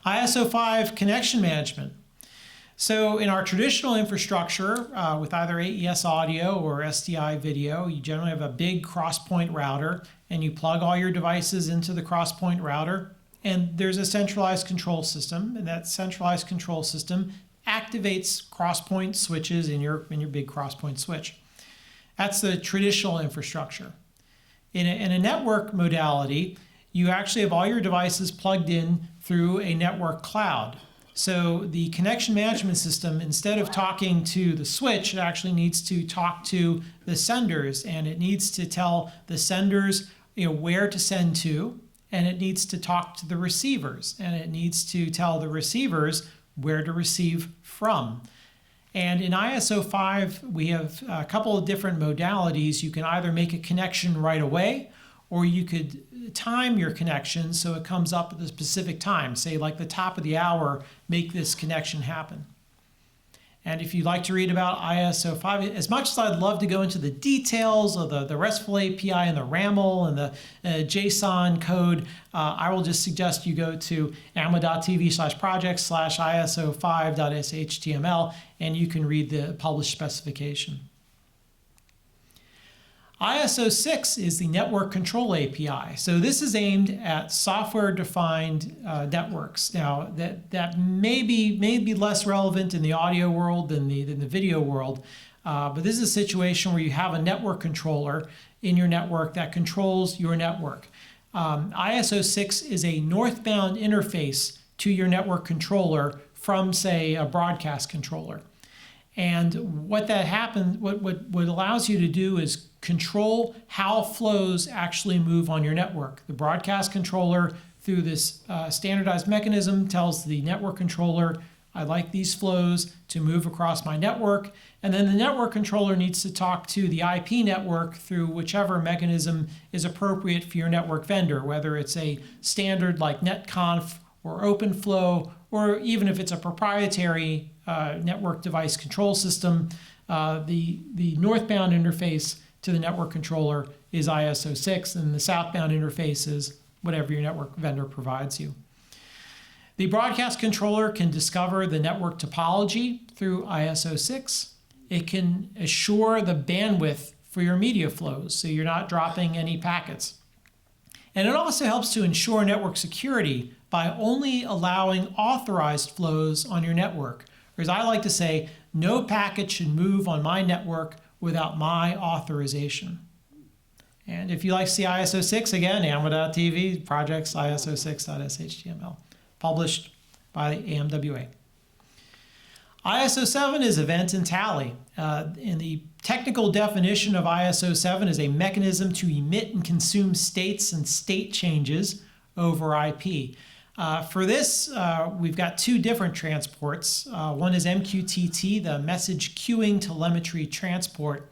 ISO 5 connection management. So in our traditional infrastructure with either AES audio or SDI video, you generally have a big cross-point router, and you plug all your devices into the cross-point router. And there's a centralized control system, and that centralized control system activates cross-point switches in your big cross-point switch. That's the traditional infrastructure. In a network modality, you actually have all your devices plugged in through a network cloud. So the connection management system, instead of talking to the switch, it actually needs to talk to the senders, and it needs to tell the senders, where to send to. And it needs to talk to the receivers, and it needs to tell the receivers where to receive from. And in ISO 5, we have a couple of different modalities. You can either make a connection right away, or you could time your connection so it comes up at a specific time. Say, like the top of the hour, make this connection happen. And if you'd like to read about ISO 5, as much as I'd love to go into the details of the RESTful API and the RAML and the JSON code, I will just suggest you go to amwa.tv/project/ISO5.shtml, and you can read the published specification. ISO 6 is the Network Control API. So this is aimed at software-defined networks. Now, that may be less relevant in the audio world than the video world, but this is a situation where you have a network controller in your network that controls your network. ISO 6 is a northbound interface to your network controller from, say, a broadcast controller. And what allows you to do is control how flows actually move on your network. The broadcast controller, through this standardized mechanism, tells the network controller, I like these flows to move across my network. And then the network controller needs to talk to the IP network through whichever mechanism is appropriate for your network vendor, whether it's a standard like netconf or OpenFlow, or even if it's a proprietary network device control system, the northbound interface to the network controller is ISO 6, and the southbound interface is whatever your network vendor provides you. The broadcast controller can discover the network topology through ISO 6. It can assure the bandwidth for your media flows, so you're not dropping any packets. And it also helps to ensure network security by only allowing authorized flows on your network. Or as I like to say, no packet should move on my network without my authorization. And if you like to see ISO 6, again, AMWA.TV, projects ISO6.shtml, published by the AMWA. ISO 7 is event and tally. And the technical definition of ISO 7 is a mechanism to emit and consume states and state changes over IP. For this, we've got two different transports. One is MQTT, the message queuing telemetry transport.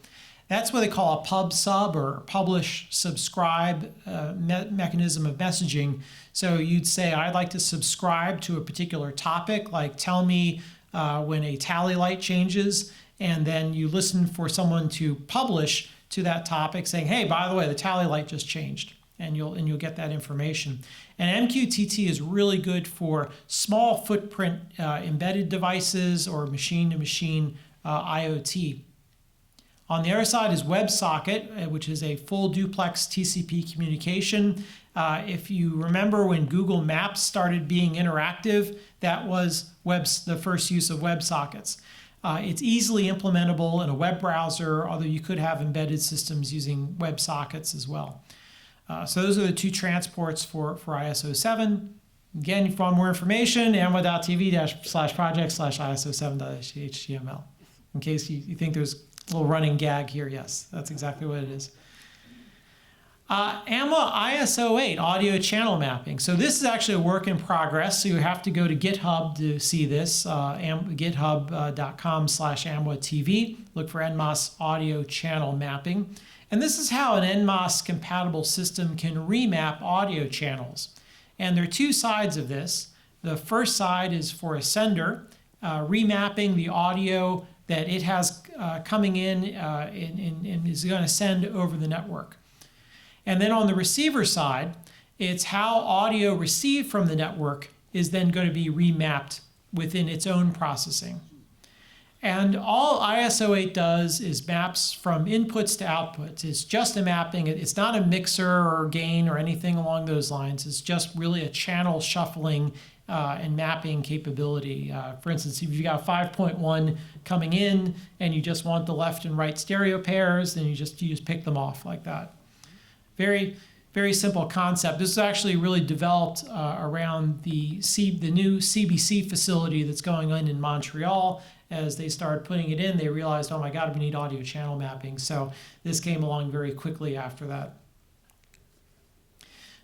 That's what they call a pub sub or publish subscribe mechanism of messaging. So you'd say, I'd like to subscribe to a particular topic, like tell me when a tally light changes, and then you listen for someone to publish to that topic saying, hey, by the way, the tally light just changed, and you'll get that information. And MQTT is really good for small footprint embedded devices or machine-to-machine IoT. On the other side is WebSocket, which is a full duplex TCP communication. If you remember when Google Maps started being interactive, that was the first use of WebSockets. It's easily implementable in a web browser, although you could have embedded systems using WebSockets as well. So those are the two transports for ISO 7. Again, if you want more information, amwa.tv/project/ISO7.html. In case you think there's a little running gag here, yes, that's exactly what it is. AMWA ISO 8, audio channel mapping. So this is actually a work in progress, so you have to go to GitHub to see this, github.com/AMWA-TV. Look for NMOS audio channel mapping. And this is how an NMOS compatible system can remap audio channels. And there are two sides of this. The first side is for a sender, remapping the audio that it has coming in and is going to send over the network. And then on the receiver side, it's how audio received from the network is then going to be remapped within its own processing. And all ISO 8 does is maps from inputs to outputs. It's just a mapping. It's not a mixer or gain or anything along those lines. It's just really a channel shuffling and mapping capability. For instance, if you've got 5.1 coming in and you just want the left and right stereo pairs, then you just pick them off like that. Very, very simple concept. This is actually really developed around the new CBC facility that's going on in Montreal. As they started putting it in, they realized, oh my God, we need audio channel mapping. So this came along very quickly after that.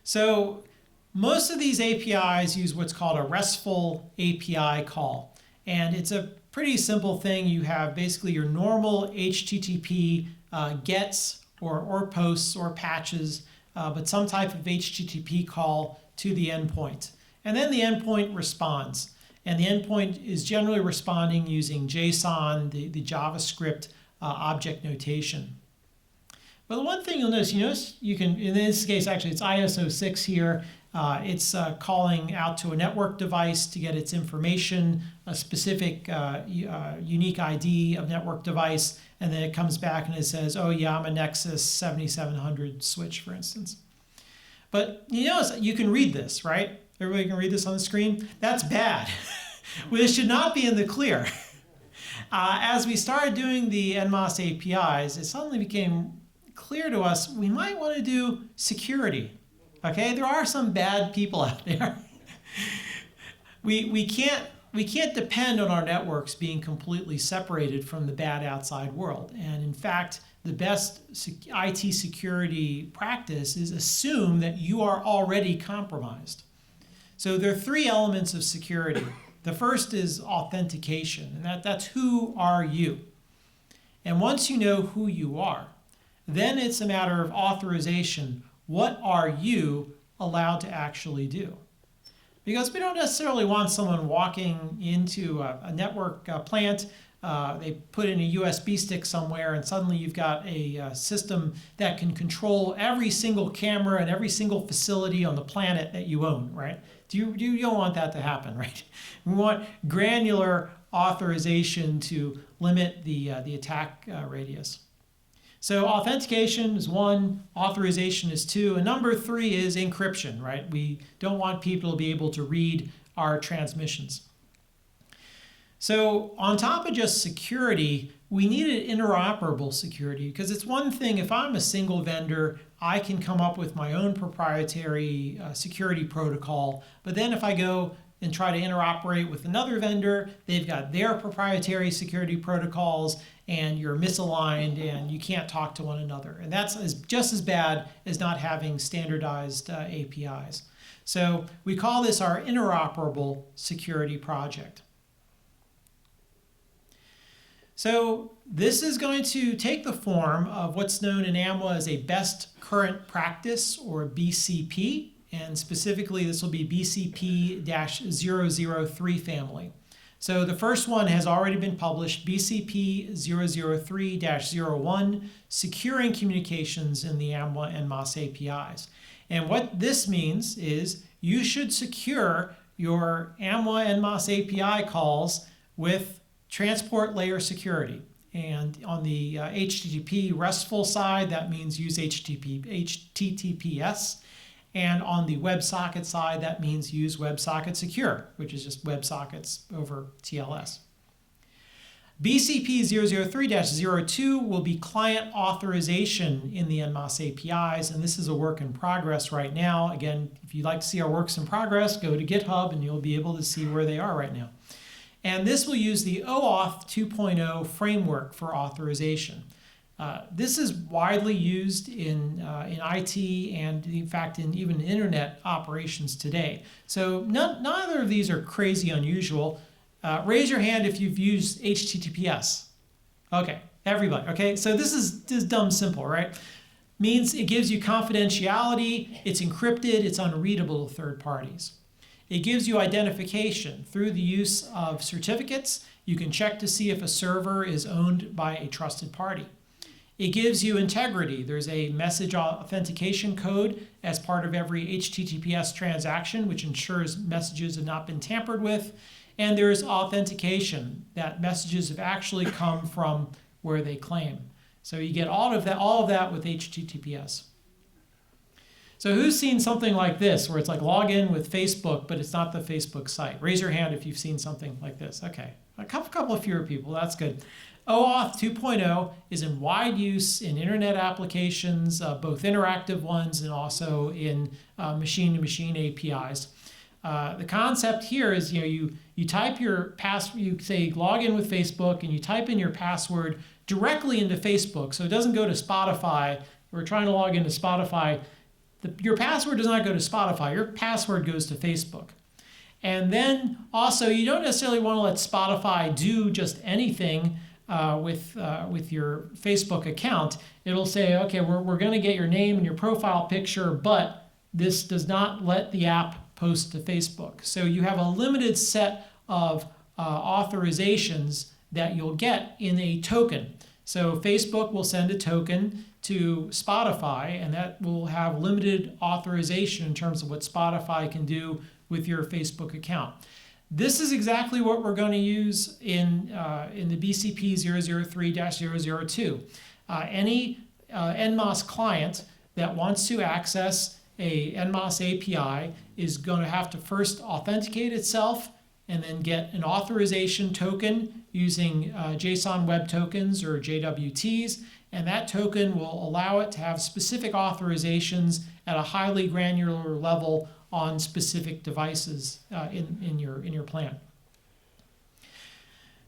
So most of these APIs use what's called a RESTful API call. And it's a pretty simple thing. You have basically your normal HTTP gets or posts or patches, but some type of HTTP call to the endpoint. And then the endpoint responds. And the endpoint is generally responding using JSON, the JavaScript object notation. But the one thing you'll notice, you can, in this case, actually, it's ISO 6 here. It's calling out to a network device to get its information, a specific unique ID of network device, and then it comes back and it says, oh yeah, I'm a Nexus 7700 switch, for instance. But you can read this, right? Everybody can read this on the screen? That's bad. Well, this should not be in the clear. As we started doing the NMOS APIs, it suddenly became clear to us we might want to do security. Okay, there are some bad people out there. We can't depend on our networks being completely separated from the bad outside world. And in fact, the best IT security practice is assume that you are already compromised. So there are three elements of security. The first is authentication, and that's who are you? And once you know who you are, then it's a matter of authorization. What are you allowed to actually do? because we don't necessarily want someone walking into a network plant. They put in a USB stick somewhere, and suddenly you've got a system that can control every single camera and every single facility on the planet that you own, right? You don't want that to happen, right? We want granular authorization to limit the attack radius. So authentication is 1, authorization is 2, and number 3 is encryption, right? We don't want people to be able to read our transmissions. So on top of just security, we need an interoperable security, because it's one thing if I'm a single vendor, I can come up with my own proprietary security protocol, but then if I go and try to interoperate with another vendor, they've got their proprietary security protocols, and you're misaligned and you can't talk to one another. And that's just as bad as not having standardized APIs. So we call this our interoperable security project. So this is going to take the form of what's known in AMWA as a best current practice, or BCP, and specifically this will be BCP-003 family. So the first one has already been published, BCP-003-01, Securing Communications in the AMWA and MOS APIs. And what this means is you should secure your AMWA and MOS API calls with transport layer security. And on the HTTP RESTful side, that means use HTTPS. And on the WebSocket side, that means use WebSocket Secure, which is just WebSockets over TLS. BCP 003-02 will be client authorization in the NMOS APIs, and this is a work in progress right now. Again, if you'd like to see our works in progress, go to GitHub and you'll be able to see where they are right now. And this will use the OAuth 2.0 framework for authorization. This is widely used in IT and, in fact, in even internet operations today. So neither of these are crazy unusual. Raise your hand if you've used HTTPS. Okay, everybody. Okay, so this is dumb simple, right? Means it gives you confidentiality, it's encrypted, it's unreadable to third parties. It gives you identification through the use of certificates. You can check to see if a server is owned by a trusted party. It gives you integrity. There's a message authentication code as part of every HTTPS transaction, which ensures messages have not been tampered with. And there is authentication, that messages have actually come from where they claim. So you get all of that with HTTPS. So who's seen something like this, where it's like log in with Facebook, but it's not the Facebook site? Raise your hand if you've seen something like this. Okay, a couple of fewer people, that's good. OAuth 2.0 is in wide use in internet applications, both interactive ones and also in machine-to-machine APIs. The concept here is, you type your password, you say log in with Facebook, and you type in your password directly into Facebook, so it doesn't go to Spotify. We're trying to log into Spotify. Your password does not go to Spotify. Your password goes to Facebook. And then also, you don't necessarily want to let Spotify do just anything with your Facebook account. It'll say, okay, we're going to get your name and your profile picture, but this does not let the app post to Facebook. So you have a limited set of authorizations that you'll get in a token. So Facebook will send a token to Spotify, and that will have limited authorization in terms of what Spotify can do with your Facebook account. This is exactly what we're going to use in the BCP 003-002. Any NMOS client that wants to access a NMOS API is going to have to first authenticate itself and then get an authorization token using JSON Web Tokens, or JWTs, and that token will allow it to have specific authorizations at a highly granular level on specific devices in your plan.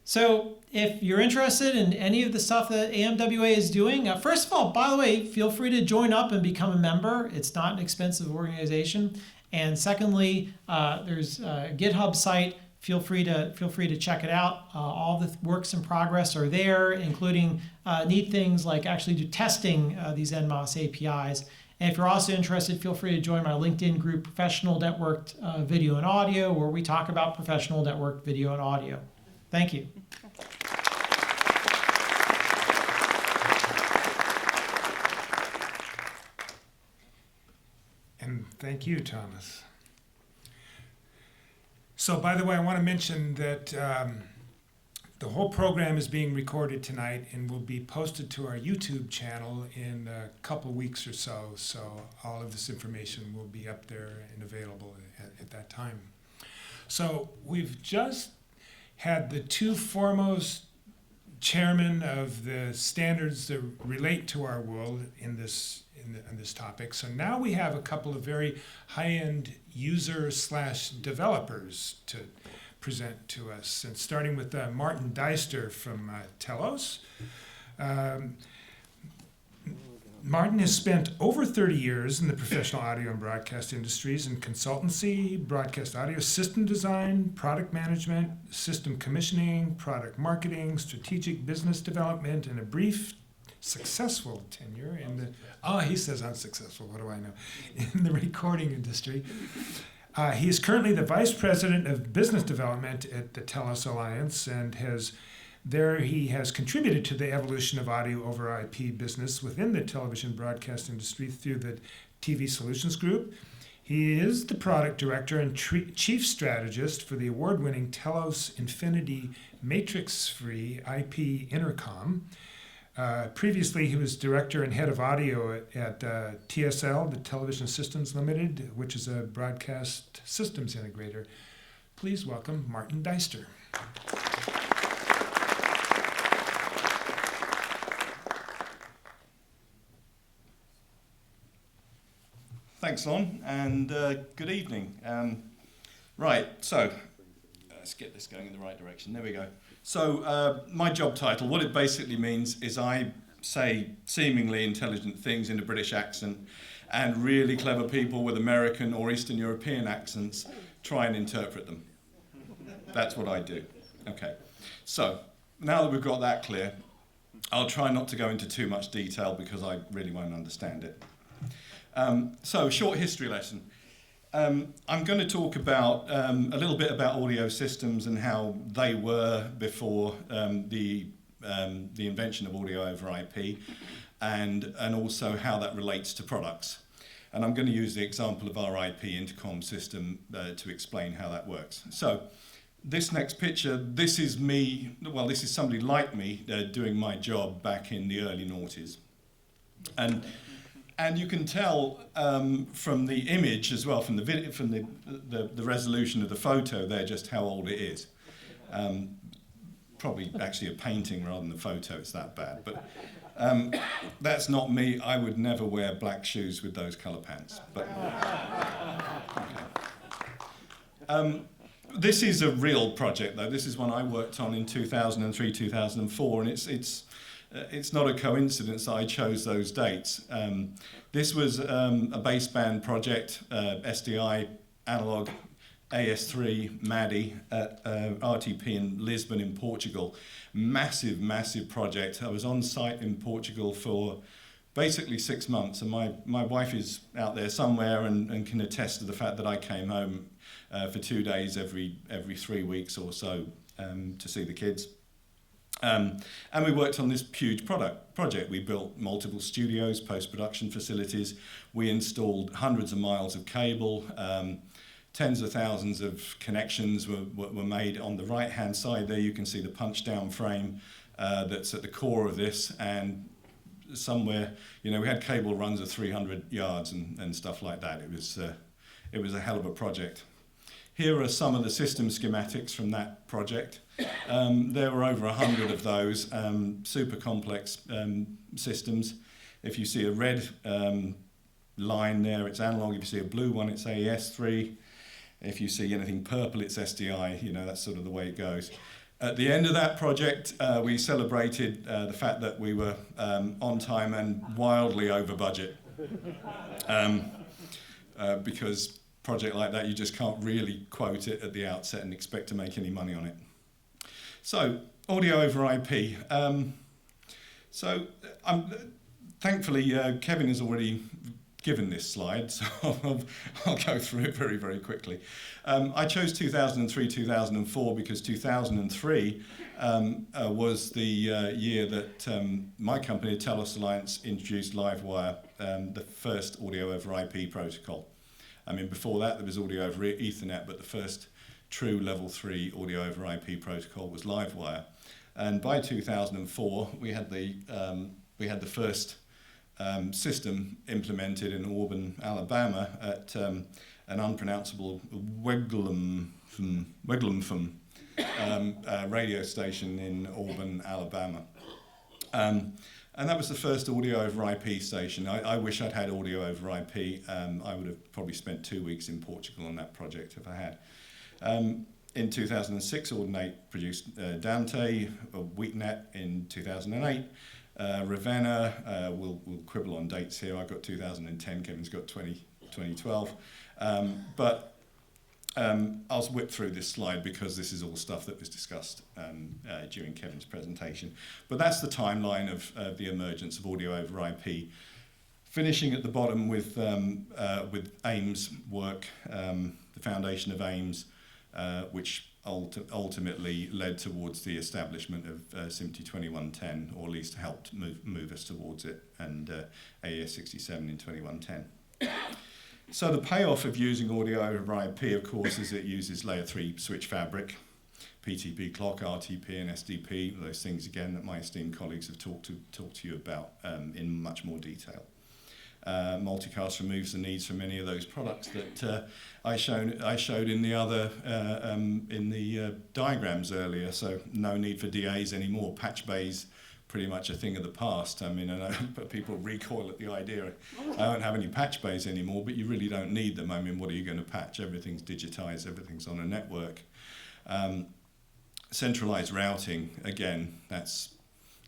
So if you're interested in any of the stuff that AMWA is doing, first of all, by the way, feel free to join up and become a member. It's not an expensive organization. And secondly, there's a GitHub site feel free to check it out. All the works in progress are there, including neat things like actually do testing these NMOS APIs. And if you're also interested, feel free to join my LinkedIn group, Professional Networked Video and Audio, where we talk about professional networked video and audio. Thank you. And thank you, Thomas. So, by the way, I want to mention that the whole program is being recorded tonight and will be posted to our YouTube channel in a couple weeks or so. So all of this information will be up there and available at that time. So we've just had the two foremost chairmen of the standards that relate to our world in this topic. So now we have a couple of very high-end user/developers to present to us, and starting with Martin Deister from Telos. Martin has spent over 30 years in the professional audio and broadcast industries in consultancy, broadcast audio system design, product management, system commissioning, product marketing, strategic business development, and a brief successful tenure in the, he says unsuccessful, what do I know, in the recording industry. He is currently the Vice President of Business Development at the Telos Alliance, and he has contributed to the evolution of audio over IP business within the television broadcast industry through the TV Solutions Group. He is the Product Director and Chief Strategist for the award-winning Telos Infinity Matrix-Free IP Intercom. Previously, he was director and head of audio at TSL, the Television Systems Limited, which is a broadcast systems integrator. Please welcome Martin Deister. Thanks, Lon, and good evening. Right, so let's get this going in the right direction. There we go. So my job title, what it basically means is I say seemingly intelligent things in a British accent, and really clever people with American or Eastern European accents try and interpret them. That's what I do. Okay, so now that we've got that clear, I'll try not to go into too much detail because I really won't understand it. So, short history lesson. I'm going to talk about a little bit about audio systems and how they were before the invention of audio over IP, and also how that relates to products. And I'm going to use the example of our IP intercom system to explain how that works. So, this next picture, this is me, well, this is somebody like me doing my job back in the early noughties. And you can tell from the image as well, from the video, from the resolution of the photo there, just how old it is. Probably actually a painting rather than a photo, it's that bad. But that's not me. I would never wear black shoes with those colour pants. But okay. This is a real project, though. This is one I worked on in 2003, 2004, and it's not a coincidence that I chose those dates. This was a baseband project, SDI, analog, AS3, MADI at RTP in Lisbon in Portugal. Massive, massive project. I was on site in Portugal for basically 6 months, and my wife is out there somewhere and can attest to the fact that I came home for 2 days every 3 weeks or so to see the kids. And we worked on this huge project. We built multiple studios, post-production facilities. We installed hundreds of miles of cable. Tens of thousands of connections were made. On the right-hand side there, you can see the punch-down frame that's at the core of this. And somewhere, we had cable runs of 300 yards and stuff like that. It was a hell of a project. Here are some of the system schematics from that project. There were over 100 of those, super complex systems. If you see a red line there, it's analog. If you see a blue one, it's AES3. If you see anything purple, it's SDI. That's sort of the way it goes. At the end of that project, we celebrated the fact that we were on time and wildly over budget. Because project like that, you just can't really quote it at the outset and expect to make any money on it. So, audio over IP. Thankfully, Kevin has already given this slide, so I'll go through it very, very quickly. I chose 2003, 2004 because 2003 was the year that my company, Telos Alliance, introduced Livewire, the first audio over IP protocol. I mean, before that there was audio over Ethernet, but the first true level 3 audio over IP protocol was Livewire. And by 2004, we had the first system implemented in Auburn, Alabama, at an unpronounceable Weglumfum radio station in Auburn, Alabama. And that was the first audio over IP station. I wish I'd had audio over IP. I would have probably spent 2 weeks in Portugal on that project if I had. In 2006, Audinate produced Dante, Wheatnet in 2008. Ravenna, we'll quibble on dates here. I've got 2010, Kevin's got 2012. But I'll whip through this slide because this is all stuff that was discussed during Kevin's presentation. But that's the timeline of the emergence of audio over IP. Finishing at the bottom with AIMS work, the foundation of AIMS, which ultimately led towards the establishment of SMPTE 2110, or at least helped move us towards it, and AES 67 in 2110. So the payoff of using audio over IP, of course, is it uses layer 3 switch fabric, PTP clock, RTP and SDP, those things again that my esteemed colleagues have talked to you about in much more detail. Multicast removes the needs for many of those products that I showed in the other diagrams earlier. So no need for DAs anymore. Patch bays, pretty much a thing of the past. I mean, I know people recoil at the idea. I don't have any patch bays anymore, but you really don't need them. I mean, what are you going to patch? Everything's digitized. Everything's on a network. Centralized routing, again, that's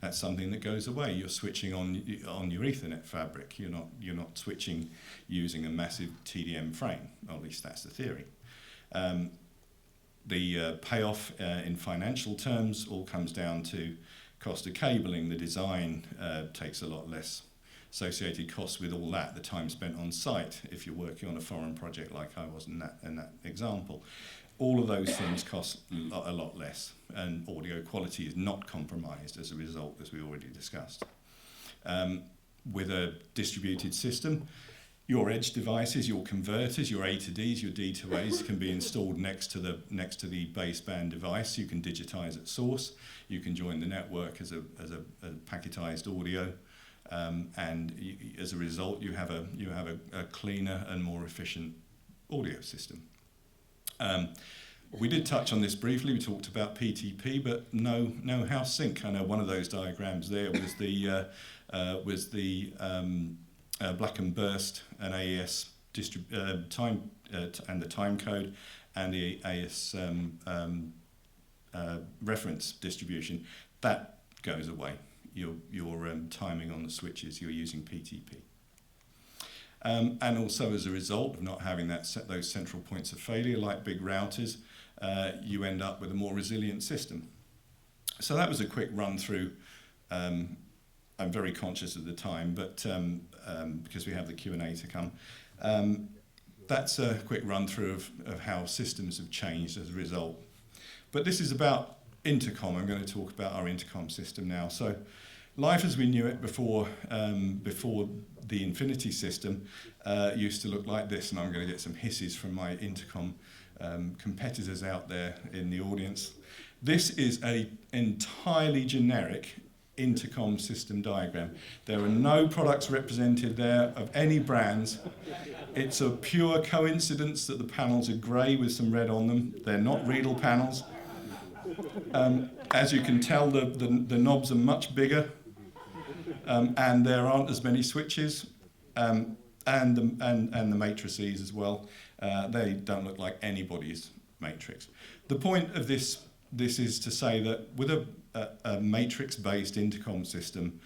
something that goes away. You're switching on your Ethernet fabric. You're not switching using a massive TDM frame. Or at least that's the theory. The payoff in financial terms all comes down to cost of cabling. The design takes a lot less. Associated costs with all that, the time spent on site, if you're working on a foreign project like I was in that example. All of those things cost a lot less, and audio quality is not compromised as a result, as we already discussed. With a distributed system, your edge devices, your converters, your A to Ds, your D to As can be installed next to the baseband device. You can digitize at source. You can join the network as a packetized audio, and as a result, you have a cleaner and more efficient audio system. We did touch on this briefly. We talked about PTP, but no house sync. I know one of those diagrams there was the Black and Burst and AES time and the time code, and the AES reference distribution. That goes away. Your timing on the switches, you're using PTP. And also as a result of not having those central points of failure like big routers, you end up with a more resilient system. So that was a quick run through. I'm very conscious of the time, but because we have the Q&A to come, that's a quick run through of how systems have changed as a result. But this is about intercom. I'm going to talk about our intercom system now. So life as we knew it before the Infinity system used to look like this, and I'm going to get some hisses from my intercom competitors out there in the audience. This is an entirely generic intercom system diagram. There are no products represented there of any brands. It's a pure coincidence that the panels are grey with some red on them. They're not Riedel panels. As you can tell, the knobs are much bigger, and there aren't as many switches, and the matrices as well. They don't look like anybody's matrix. The point of this is to say that with a matrix-based intercom system,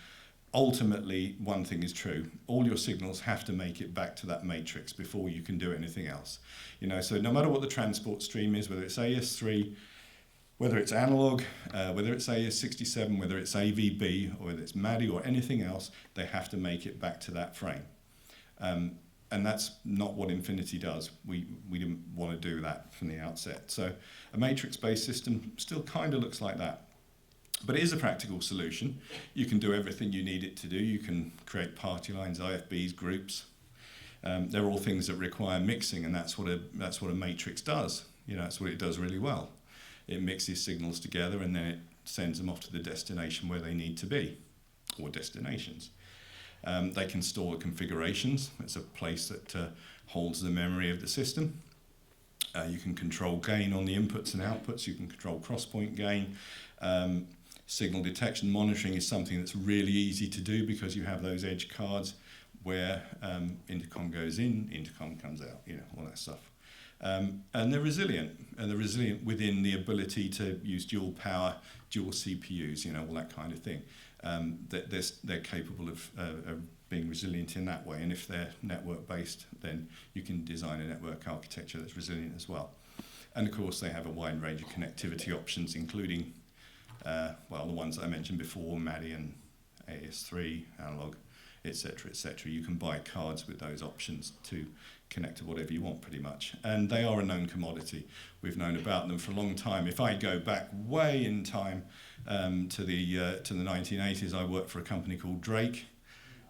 ultimately, one thing is true. All your signals have to make it back to that matrix before you can do anything else. You know, so no matter what the transport stream is, whether it's AS3, whether it's analog, whether it's AS67, whether it's AVB, or whether it's MADI or anything else, they have to make it back to that frame. And that's not what Infinity does. We didn't want to do that from the outset. So a matrix-based system still kind of looks like that. But it is a practical solution. You can do everything you need it to do. You can create party lines, IFBs, groups. They're all things that require mixing, and that's what a matrix does. You know, that's what it does really well. It mixes signals together, and then it sends them off to the destination where they need to be, or destinations. They can store configurations. It's a place that holds the memory of the system. You can control gain on the inputs and outputs. You can control cross-point gain. Signal detection monitoring is something that's really easy to do because you have those edge cards where intercom goes in, intercom comes out, you know, all that stuff. And they're resilient within the ability to use dual power, dual CPUs, you know, all that kind of thing. They're capable of being resilient in that way, and if they're network-based, then you can design a network architecture that's resilient as well. And of course, they have a wide range of connectivity options, including well, the ones I mentioned before, MADI and AS3, analog, etc., etc. You can buy cards with those options to connect to whatever you want, pretty much. And they are a known commodity. We've known about them for a long time. If I go back way in time to the 1980s, I worked for a company called Drake,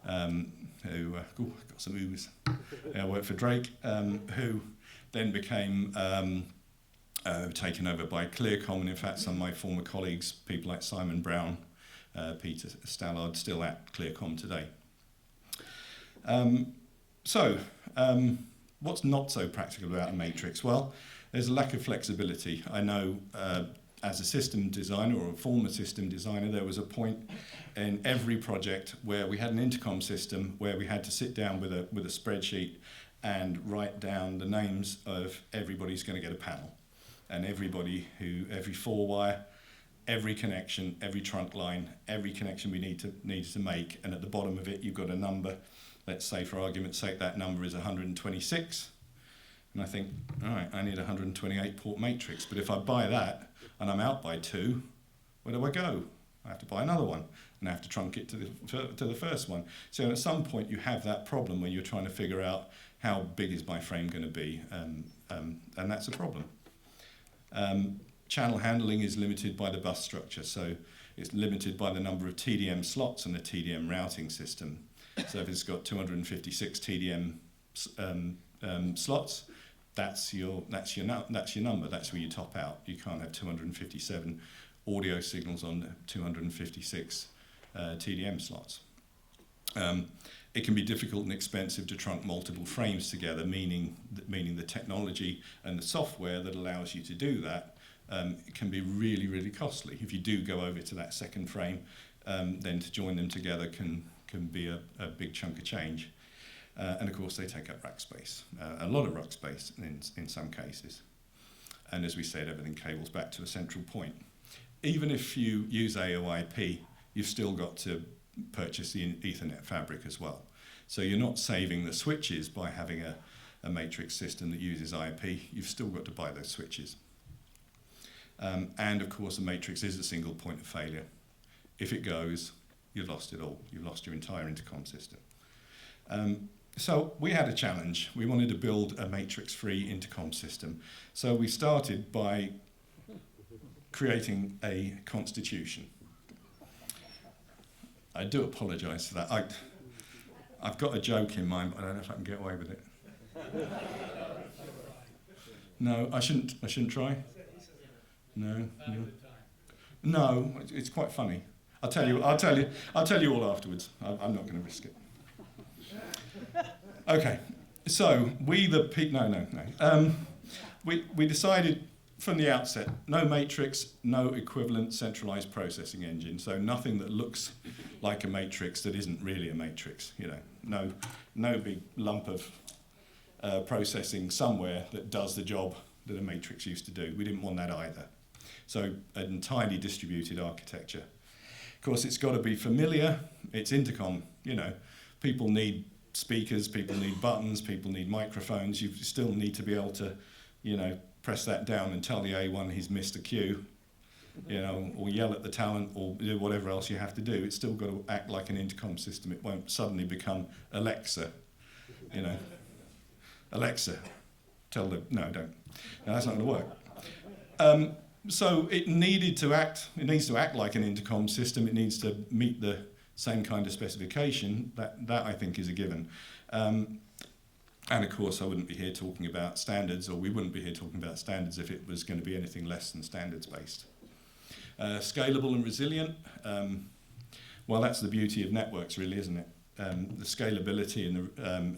who got some oohs. I worked for Drake, who then became taken over by Clearcom, and in fact some of my former colleagues, people like Simon Brown, Peter Stallard, still at Clearcom today. What's not so practical about a matrix? Well, there's a lack of flexibility. I know as a system designer or a former system designer, there was a point in every project where we had an intercom system where we had to sit down with a spreadsheet and write down the names of everybody who's going to get a panel. And every 4-wire, every connection, every trunk line, every connection we needed to make, and at the bottom of it you've got a number. Let's say, for argument's sake, that number is 126, and I think, all right, I need a 128 port matrix, but if I buy that and I'm out by 2, where do I go? I have to buy another one, and I have to trunk it to the first one. So at some point you have that problem where you're trying to figure out how big is my frame going to be, and that's a problem. Channel handling is limited by the bus structure, so it's limited by the number of TDM slots and the TDM routing system. So if it's got 256 TDM slots, that's your number. That's where you top out. You can't have 257 audio signals on 256 TDM slots. It can be difficult and expensive to trunk multiple frames together, meaning the technology and the software that allows you to do that can be really, really costly. If you do go over to that second frame, then to join them together can be a big chunk of change. And of course, they take up rack space, a lot of rack space in some cases. And as we said, everything cables back to a central point. Even if you use AoiP, you've still got to purchase the Ethernet fabric as well. So you're not saving the switches by having a matrix system that uses IP. You've still got to buy those switches. And of course, a matrix is a single point of failure. If it goes, you've lost it all. You've lost your entire intercom system. So we had a challenge. We wanted to build a matrix-free intercom system. So we started by creating a constitution. I do apologise for that. I've got a joke in mind, but I don't know if I can get away with it. No, I shouldn't try. No, it's quite funny. I'll tell you all afterwards. I'm not going to risk it. Okay, so we decided from the outset, no matrix, no equivalent centralized processing engine. So nothing that looks like a matrix that isn't really a matrix. You know, no big lump of processing somewhere that does the job that a matrix used to do. We didn't want that either. So an entirely distributed architecture. course, it's got to be familiar. It's intercom, you know. People need speakers, people need buttons, people need microphones. You still need to be able to, you know, press that down and tell the A1 he's missed a cue, you know, or yell at the talent, or do whatever else you have to do. It's still got to act like an intercom system. It won't suddenly become Alexa, you know. Alexa, tell the, no, don't. No, that's not going to work. So it needs to act like an intercom system. It needs to meet the same kind of specification. That I think is a given. And of course, I wouldn't be here talking about standards, or we wouldn't be here talking about standards if it was going to be anything less than standards-based. Scalable and resilient. Well, that's the beauty of networks, really, isn't it? The scalability and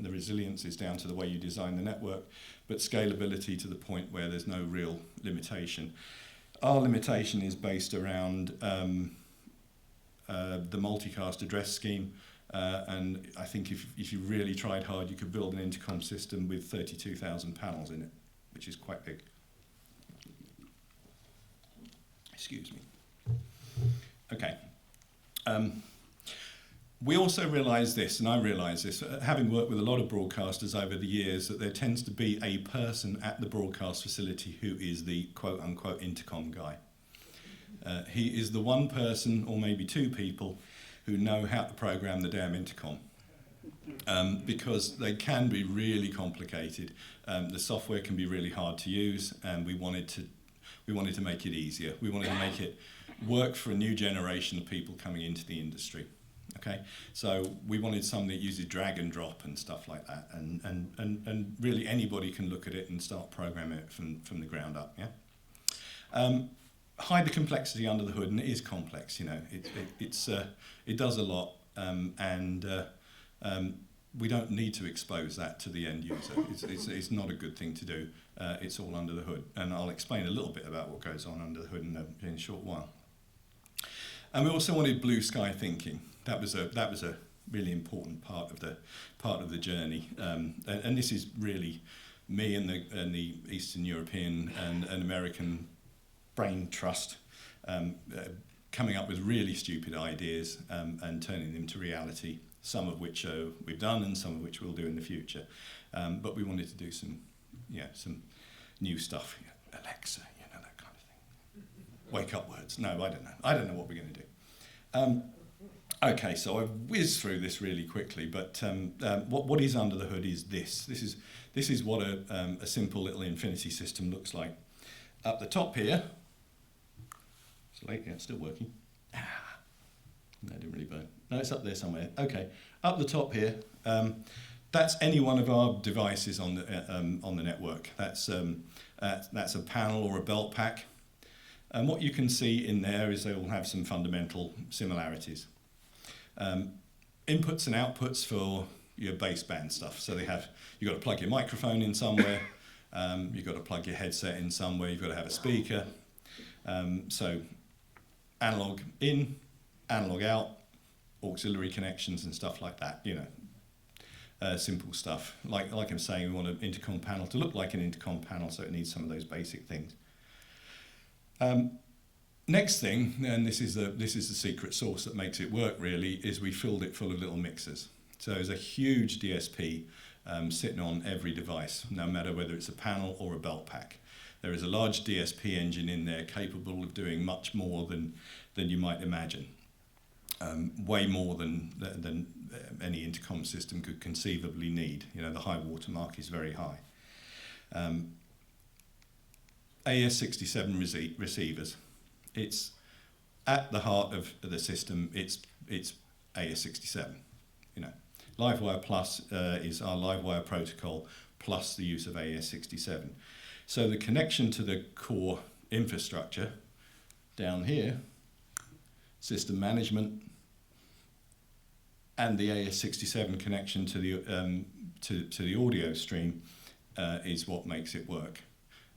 the resilience is down to the way you design the network, but scalability to the point where there's no real limitation. Our limitation is based around the multicast address scheme, and I think if you really tried hard, you could build an intercom system with 32,000 panels in it, which is quite big. Excuse me. Okay. We also realise this, and I realise this, having worked with a lot of broadcasters over the years, that there tends to be a person at the broadcast facility who is the quote-unquote intercom guy. He is the one person, or maybe two people, who know how to program the damn intercom. Because they can be really complicated. The software can be really hard to use, and we wanted to make it easier. We wanted to make it work for a new generation of people coming into the industry. Okay, so we wanted something that uses drag and drop and stuff like that, and really anybody can look at it and start programming it from the ground up. Yeah. Hide the complexity under the hood, and it is complex. You know, it does a lot, and we don't need to expose that to the end user. It's not a good thing to do. It's all under the hood, and I'll explain a little bit about what goes on under the hood in a short while. And we also wanted blue sky thinking. That was a really important part of the journey, and this is really me and the Eastern European and American brain trust coming up with really stupid ideas and turning them to reality. Some of which we've done, and some of which we'll do in the future. But we wanted to do some new stuff. Alexa, you know, that kind of thing. Wake up words. No, I don't know. I don't know what we're going to do. Okay, so I've whizzed through this really quickly, but what is under the hood is this. This is what a simple little infinity system looks like. Up the top here, it's late, yeah, it's still working. No, it didn't really burn. No, it's up there somewhere. Okay, up the top here, that's any one of our devices on the network. That's a panel or a belt pack. And what you can see in there is they all have some fundamental similarities. Inputs and outputs for your baseband stuff. So you've got to plug your microphone in somewhere, you've got to plug your headset in somewhere, you've got to have a speaker. So analog in, analog out, auxiliary connections and stuff like that, you know. Simple stuff. Like I'm saying, we want an intercom panel to look like an intercom panel, so it needs some of those basic things. Next thing, and this is the secret sauce that makes it work really, is we filled it full of little mixers. So there's a huge DSP sitting on every device, no matter whether it's a panel or a belt pack. There is a large DSP engine in there capable of doing much more than you might imagine. Way more than any intercom system could conceivably need. You know, the high water mark is very high. AES-67 receivers. It's at the heart of the system. It's AES-67. You know, LiveWire Plus is our LiveWire protocol plus the use of AES-67. So the connection to the core infrastructure down here, system management, and the AES-67 connection to the audio stream is what makes it work.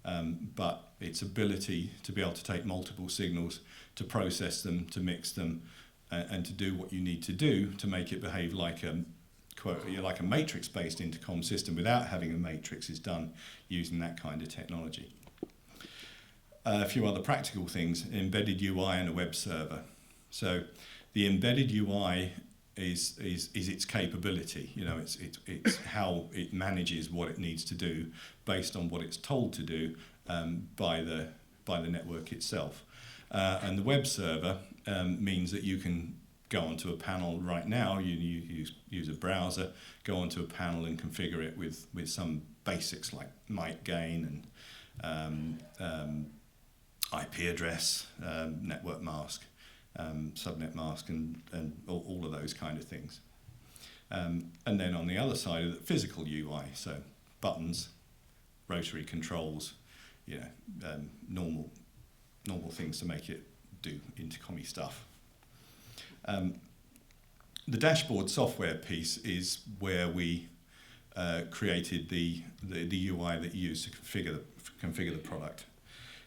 But its ability to be able to take multiple signals, to process them, to mix them, and to do what you need to do to make it behave like a matrix-based intercom system without having a matrix is done using that kind of technology. A few other practical things: embedded UI and a web server. So The embedded UI is its capability. You know, it's how it manages what it needs to do based on what it's told to do by the network itself. And the web server means that you can go onto a panel right now. You use a browser, go onto a panel and configure it with some basics like mic gain and IP address, network mask, subnet mask, and all of those kind of things. And then on the other side of the physical UI, so buttons, rotary controls, you know, normal things to make it do intercom-y stuff. The dashboard software piece is where we created the UI that you use to configure the product.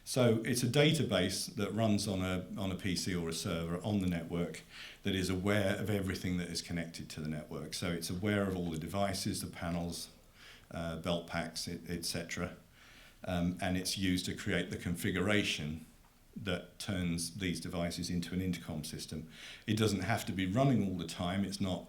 So it's a database that runs on a PC or a server on the network that is aware of everything that is connected to the network. So it's aware of all the devices, the panels, belt packs, etc. And it's used to create the configuration that turns these devices into an intercom system. It doesn't have to be running all the time. It's not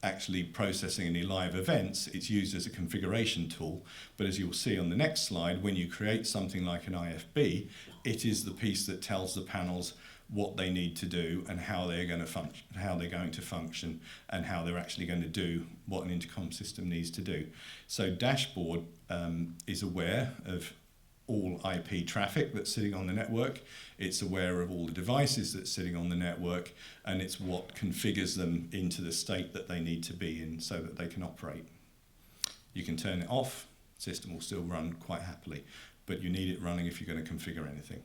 actually processing any live events. It's used as a configuration tool. But as you'll see on the next slide, when you create something like an IFB, it is the piece that tells the panels what they need to do and how they're going to function, and how they're actually going to do what an intercom system needs to do. So dashboard is aware of all IP traffic that's sitting on the network. It's aware of all the devices that's sitting on the network, and it's what configures them into the state that they need to be in so that they can operate. You can turn it off, the system will still run quite happily, but you need it running if you're going to configure anything.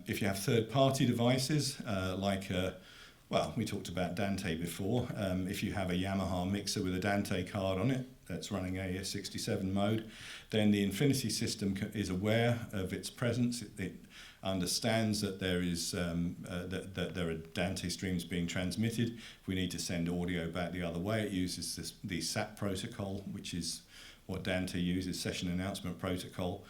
If you have third-party devices, well, we talked about Dante before. If you have a Yamaha mixer with a Dante card on it that's running AES67 mode, then the Infinity system is aware of its presence. It understands that there is that there are Dante streams being transmitted. If we need to send audio back the other way, it uses the SAP protocol, which is what Dante uses, Session Announcement Protocol,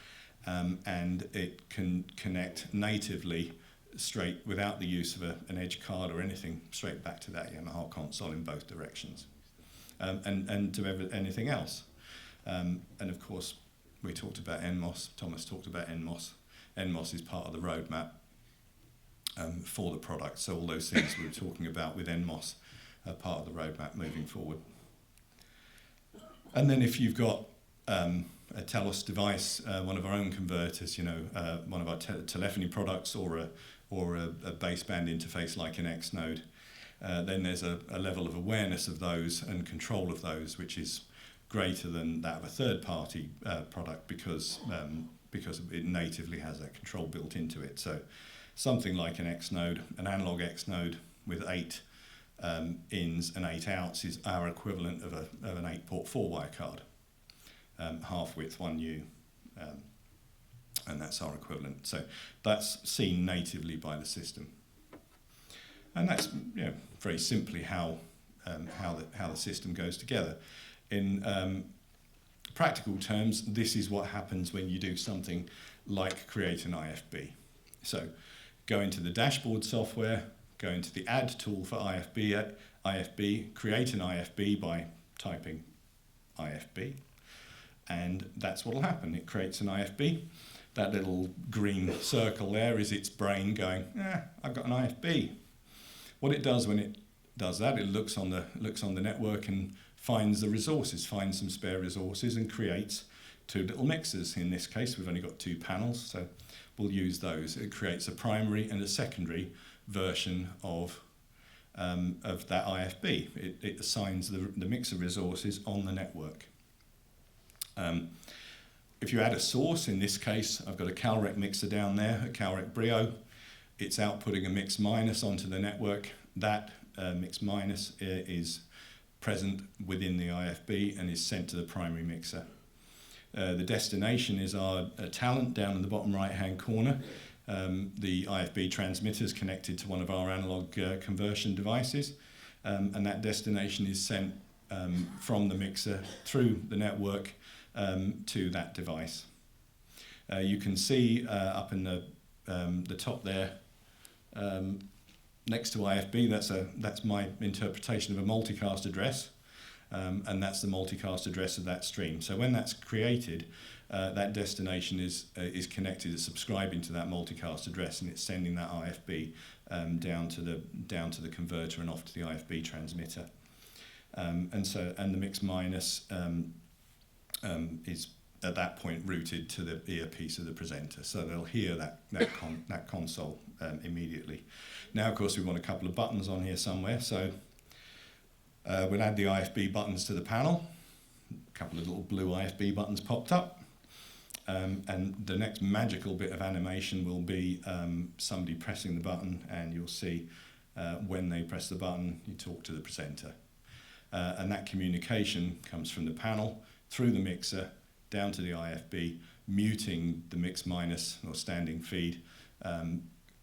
and it can connect natively straight without the use of an edge card or anything, straight back to that Yamaha console in both directions, and to anything else. And of course, we talked about NMOS. Thomas talked about NMOS. NMOS is part of the roadmap for the product. So all those things we were talking about with NMOS are part of the roadmap moving forward. And then if you've got a Telos device, one of our own converters, one of our telephony products, or a baseband interface like an X node, then there's a level of awareness of those and control of those which is greater than that of a third-party product because it natively has that control built into it. So something like an X node, an analog X node with 8 ins and 8 outs is our equivalent of an 8-port 4-wire card. Half width, 1U, and that's our equivalent. So that's seen natively by the system, and that's very simply how the system goes together. In practical terms, this is what happens when you do something like create an IFB. So go into the dashboard software, go into the add tool for IFB, create an IFB by typing IFB. And that's what will happen. It creates an IFB. That little green circle there is its brain going, I've got an IFB. What it does when it does that, it looks on the network and finds the resources, finds some spare resources, and creates 2 little mixers. In this case, we've only got 2 panels, so we'll use those. It creates a primary and a secondary version of that IFB. It assigns the mixer resources on the network. If you add a source, in this case, I've got a Calrec mixer down there, a Calrec Brio. It's outputting a mix minus onto the network. That mix minus is present within the IFB and is sent to the primary mixer. The destination is our talent down in the bottom right-hand corner. The IFB transmitter is connected to one of our analog conversion devices, and that destination is sent from the mixer through the network to that device. You can see up in the top there next to IFB, that's my interpretation of a multicast address, and that's the multicast address of that stream. So when that's created, that destination is connected, is subscribing to that multicast address, and it's sending that IFB down to the converter and off to the IFB transmitter. And the mix minus is at that point routed to the earpiece of the presenter, so they'll hear that console immediately. Now, of course, we want a couple of buttons on here somewhere, so we'll add the IFB buttons to the panel. A couple of little blue IFB buttons popped up, and the next magical bit of animation will be somebody pressing the button, and you'll see when they press the button, you talk to the presenter. And that communication comes from the panel through the mixer down to the IFB, muting the mix minus or standing feed,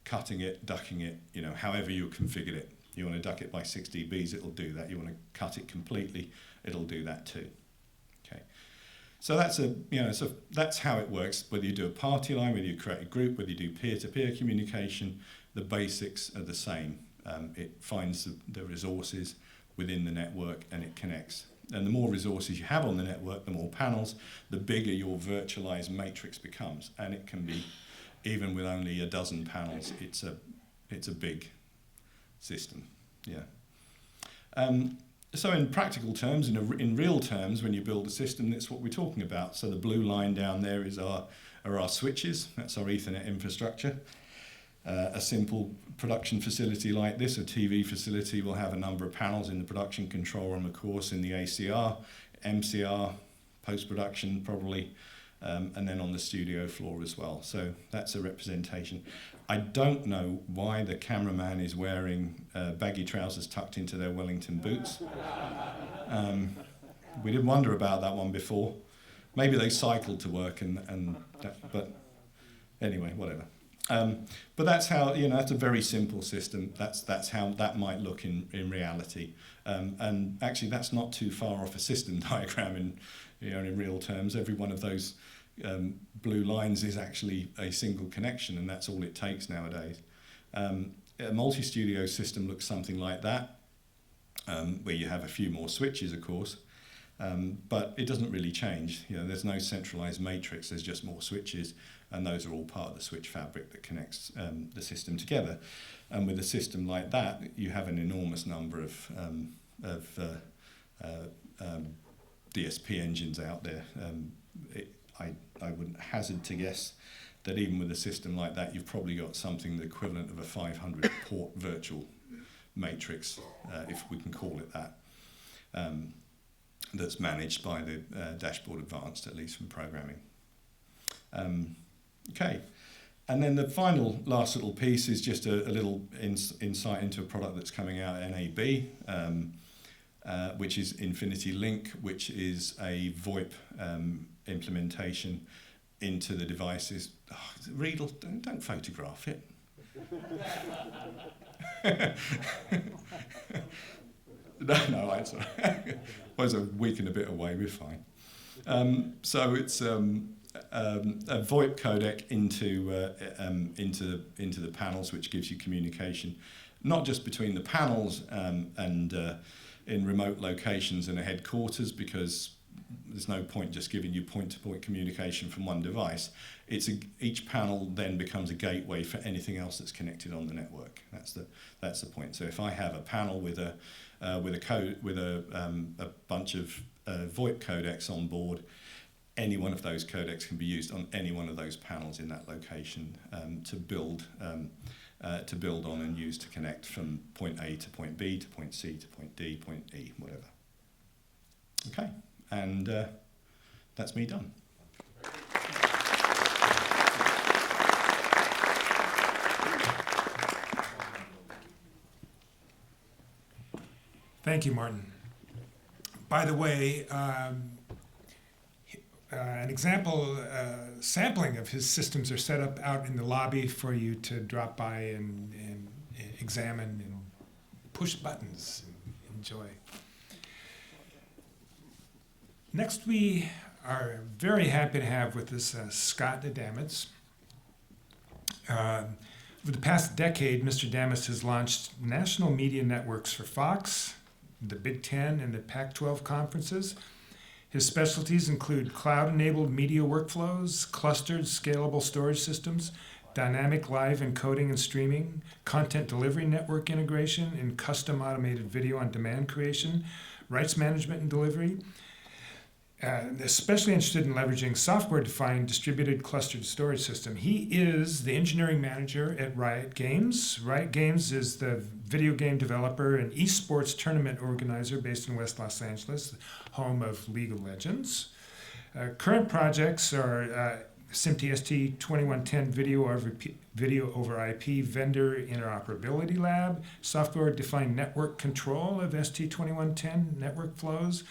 cutting it, ducking it, however you configured it. You want to duck it by 6 dBs, it'll do that. You want to cut it completely, it'll do that too. Okay, so that's how it works. Whether you do a party line, whether you create a group, whether you do peer-to-peer communication, the basics are the same. It finds the resources within the network and it connects. And the more resources you have on the network, the more panels, the bigger your virtualized matrix becomes. And it can be, even with only a dozen panels, it's a big system. Yeah. So in practical terms, in real terms, when you build a system, that's what we're talking about. So the blue line down there are our switches. That's our Ethernet infrastructure. A simple production facility like this, a TV facility, will have a number of panels in the production control room, of course, in the ACR, MCR, post-production probably, and then on the studio floor as well. So that's a representation. I don't know why the cameraman is wearing baggy trousers tucked into their Wellington boots. We did wonder about that one before. Maybe they cycled to work, but anyway, whatever. But that's how, that's a very simple system. That's how that might look in reality. And actually, that's not too far off a system diagram in real terms. Every one of those blue lines is actually a single connection, and that's all it takes nowadays. A multi-studio system looks something like that, where you have a few more switches, of course. But it doesn't really change. There's no centralized matrix. There's just more switches, and those are all part of the switch fabric that connects the system together. And with a system like that, you have an enormous number of DSP engines out there. I wouldn't hazard to guess that even with a system like that, you've probably got something the equivalent of a 500 port virtual matrix, if we can call it that. That's managed by the Dashboard Advanced, at least from programming. Okay, and then the last little piece is just a little insight into a product that's coming out at NAB, which is Infinity Link, which is a VoIP implementation into the devices. Oh, Riedel, don't photograph it. No, it's all right. I was a week and a bit away, we're fine. So it's a VoIP codec into the panels, which gives you communication, not just between the panels and in remote locations and a headquarters, because there's no point just giving you point-to-point communication from one device. Each panel then becomes a gateway for anything else that's connected on the network. That's the point. So if I have a panel with a bunch of VoIP codecs on board, any one of those codecs can be used on any one of those panels in that location to build on and use to connect from point A to point B to point C to point D, point E, whatever. Okay, and that's me done. Thank you, Martin. By the way, an example sampling of his systems are set up out in the lobby for you to drop by and examine and push buttons and enjoy. Next, we are very happy to have with us Scott Adamitz. For the past decade, Mr. Damas has launched national media networks for Fox, the Big Ten, and the Pac-12 conferences. His specialties include cloud-enabled media workflows, clustered scalable storage systems, dynamic live encoding and streaming, content delivery network integration, and custom automated video on demand creation, rights management and delivery. Especially interested in leveraging software-defined distributed clustered storage system. He is the engineering manager at Riot Games. Riot Games is the video game developer and esports tournament organizer based in West Los Angeles, home of League of Legends. Current projects are SMPTE 2110 video over IP vendor interoperability lab, software-defined network control of ST2110 network flows,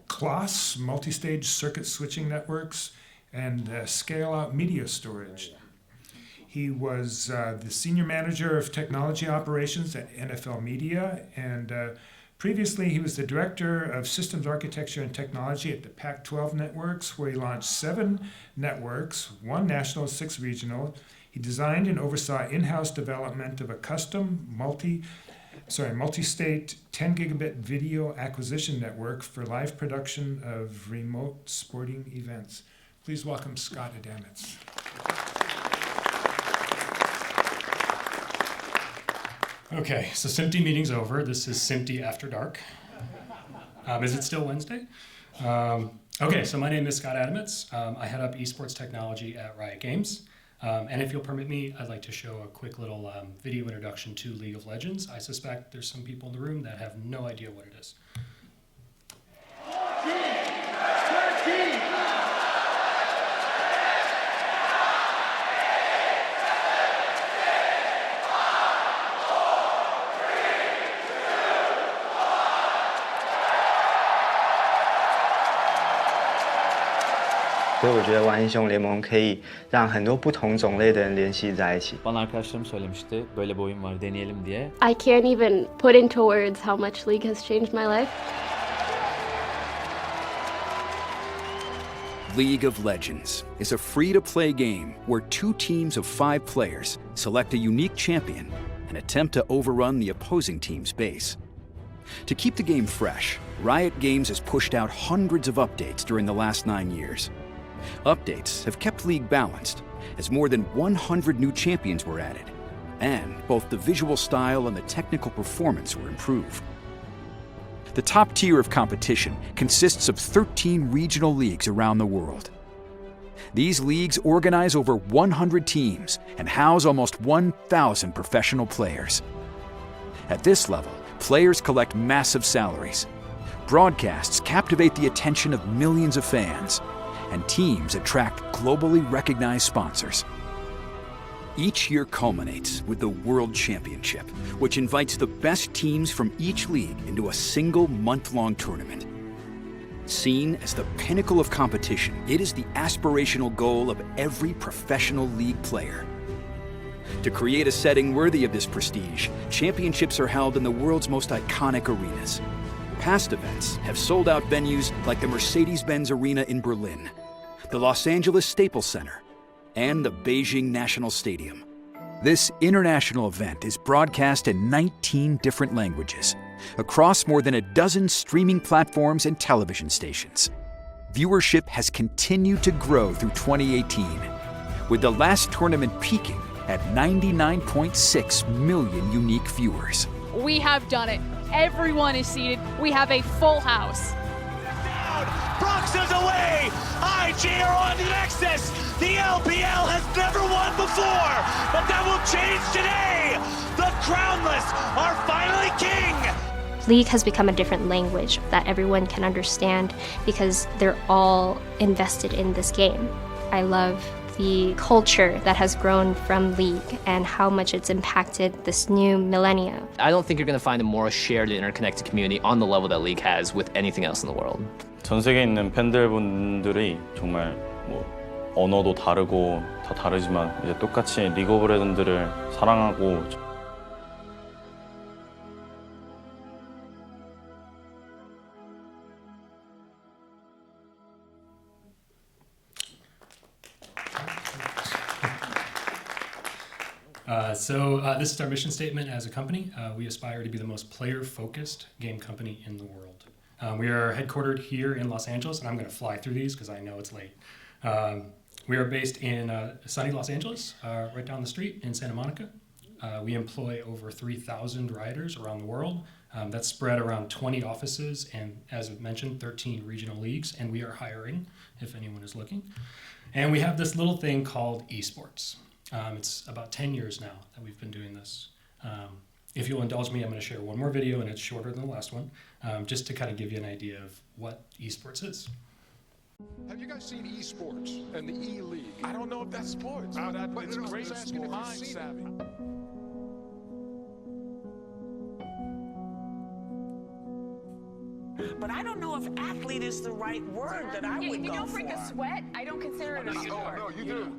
CLOS, multi-stage circuit switching networks, and scale-out media storage. He was the senior manager of technology operations at NFL Media, and previously he was the director of systems architecture and technology at the Pac-12 networks, where he launched 7 networks, 1 national, 6 regional. He designed and oversaw in-house development of a custom multi-state 10 gigabit video acquisition network for live production of remote sporting events. Please welcome Scott Adamits. Okay, so SMPTE meeting's over. This is SMPTE After Dark. Is it still Wednesday? Okay, so my name is Scott Adamits. I head up esports technology at Riot Games. And if you'll permit me, I'd like to show a quick little video introduction to League of Legends. I suspect there's some people in the room that have no idea what it is.所以我觉得玩英雄联盟可以让很多不同种类的人联系在一起。 Bana arkadaşlarım söylemişti, böyle bir oyun var, deneyelim diye. I can't even put into words how much League has changed my life. League of Legends is a free-to-play game where 2 teams of 5 players select a unique champion and attempt to overrun the opposing team's base. To keep the game fresh, Riot Games has pushed out hundreds of updates during the last 9 years. Updates have kept League balanced, as more than 100 new champions were added, and both the visual style and the technical performance were improved. The top tier of competition consists of 13 regional leagues around the world. These leagues organize over 100 teams and house almost 1,000 professional players. At this level, players collect massive salaries. Broadcasts captivate the attention of millions of fans, and teams attract globally recognized sponsors. Each year culminates with the World Championship, which invites the best teams from each league into a single month-long tournament. Seen as the pinnacle of competition, it is the aspirational goal of every professional league player. To create a setting worthy of this prestige, championships are held in the world's most iconic arenas. Past events have sold out venues like the Mercedes-Benz Arena in Berlin, the Los Angeles Staples Center, and the Beijing National Stadium. This international event is broadcast in 19 different languages, across more than a dozen streaming platforms and television stations. Viewership has continued to grow through 2018, with the last tournament peaking at 99.6 million unique viewers. We have done it. Everyone is seated. We have a full house. Bronx is away. IG are on the Nexus. The LPL has never won before, but that will change today. The Crownless are finally king. League has become a different language that everyone can understand because they're all invested in this game. I love the culture that has grown from League and how much it's impacted this new millennia. I don't think you're going to find a more shared and interconnected community on the level that League has with anything else in the world. 전 세계에 있는 팬들분들이 정말 뭐 언어도 다르고 다 다르지만 이제 똑같이 리그 오브 레전드를 사랑하고 This is our mission statement as a company. We aspire to be the most player-focused game company in the world. We are headquartered here in Los Angeles, and I'm going to fly through these because I know it's late. We are based in sunny Los Angeles, right down the street in Santa Monica. We employ over 3,000 riders around the world. That's spread around 20 offices and, as I've mentioned, 13 regional leagues, and we are hiring if anyone is looking. And we have this little thing called esports. It's about 10 years now that we've been doing this. If you'll indulge me, I'm going to share one more video, and it's shorter than the last one, just to kind of give you an idea of what esports is. Have you guys seen esports and the E-League? I don't know if that's sports. But it's great sport. Mind savvy. But I don't know if athlete is the right word that I would go for. If you don't break a sweat, I don't consider it a sport. No, you do.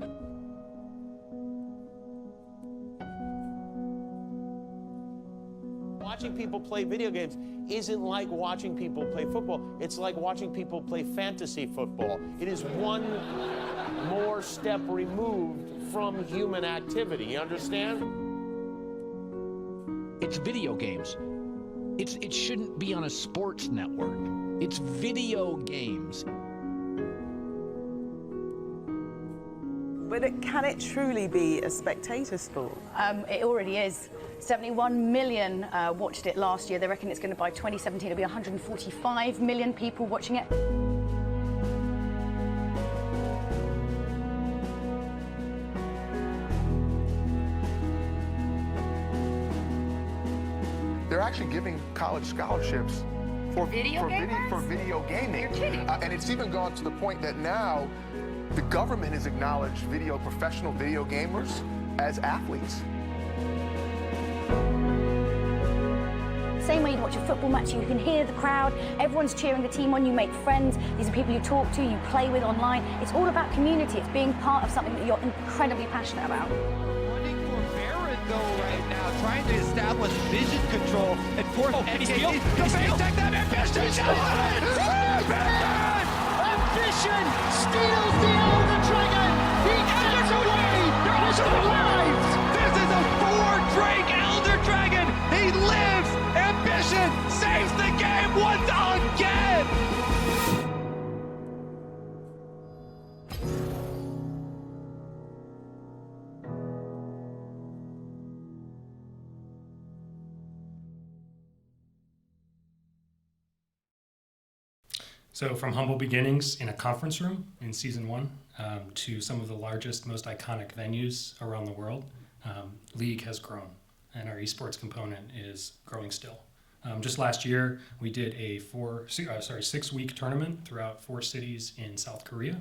Watching people play video games isn't like watching people play football. It's like watching people play fantasy football. It is one more step removed from human activity. You understand? It's video games. It shouldn't be on a sports network. It's video games. But can it truly be a spectator sport? It already is. 71 million watched it last year. They reckon it's going to, by 2017, it'll be 145 million people watching it. They're actually giving college scholarships for video gaming. You're kidding. And it's even gone to the point that now the government has acknowledged professional video gamers as athletes. Same way you'd watch a football match, you can hear the crowd, everyone's cheering the team on, you make friends, these are people you talk to, you play with online. It's all about community, it's being part of something that you're incredibly passionate about. Running for Barrett though right now, trying to establish vision control and force Ambition! Ambition steals the Elder Dragon! He gets away! He's alive! This is a 4-Drake Elder Dragon! He lives! Ambition saves the game once again! So from humble beginnings in a conference room in season 1 to some of the largest, most iconic venues around the world, League has grown, and our esports component is growing still. Just last year, we did a 6-week tournament throughout 4 cities in South Korea,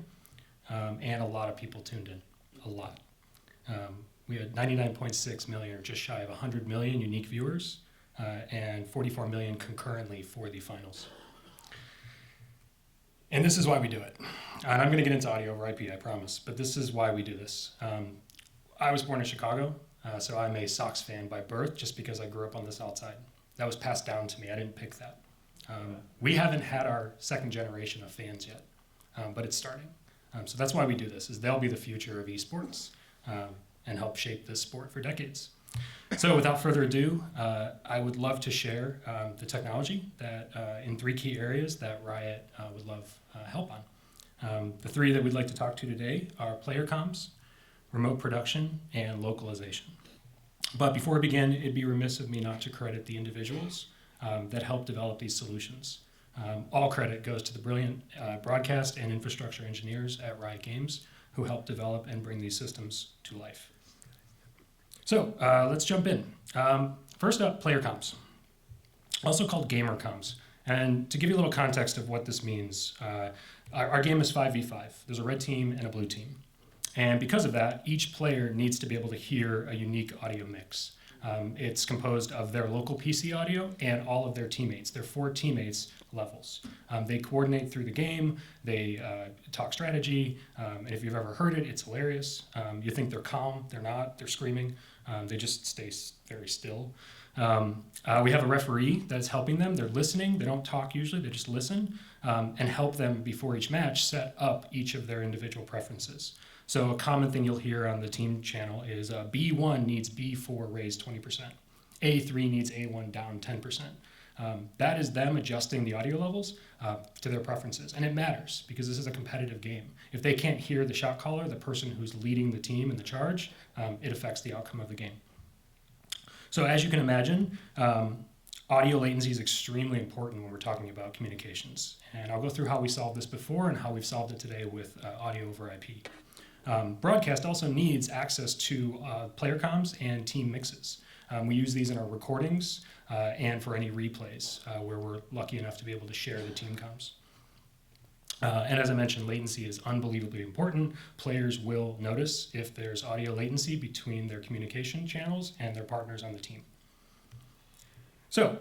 and a lot of people tuned in, a lot. We had 99.6 million, or just shy of 100 million unique viewers, and 44 million concurrently for the finals. And this is why we do it. And I'm going to get into audio over IP, I promise, but this is why we do this. I was born in Chicago, so I'm a Sox fan by birth, just because I grew up on the South Side. That was passed down to me. I didn't pick that. We haven't had our second generation of fans yet, but it's starting. So that's why we do this, is they'll be the future of esports and help shape this sport for decades. So without further ado, I would love to share the technology that in 3 key areas that Riot would love help on. The 3 that we'd like to talk to today are player comms, remote production, and localization. But before we begin, it'd be remiss of me not to credit the individuals that helped develop these solutions. All credit goes to the brilliant broadcast and infrastructure engineers at Riot Games who helped develop and bring these systems to life. So let's jump in. First up, player comms, also called gamer comms. And to give you a little context of what this means, our game is 5v5. There's a red team and a blue team. And because of that, each player needs to be able to hear a unique audio mix. It's composed of their local PC audio and all of their teammates, their 4 teammates levels. They coordinate through the game, they talk strategy, and if you've ever heard it, it's hilarious. You think they're calm, they're not, they're screaming, they just stay very still. We have a referee that's helping them, they're listening, they don't talk usually, they just listen, and help them before each match set up each of their individual preferences. So a common thing you'll hear on the team channel is B1 needs B4 raised 20%. A3 needs A1 down 10%. That is them adjusting the audio levels to their preferences. And it matters because this is a competitive game. If they can't hear the shot caller, the person who's leading the team in the charge, it affects the outcome of the game. So as you can imagine, audio latency is extremely important when we're talking about communications. And I'll go through how we solved this before and how we've solved it today with audio over IP. Broadcast also needs access to player comms and team mixes. We use these in our recordings and for any replays where we're lucky enough to be able to share the team comms. And as I mentioned, latency is unbelievably important. Players will notice if there's audio latency between their communication channels and their partners on the team. So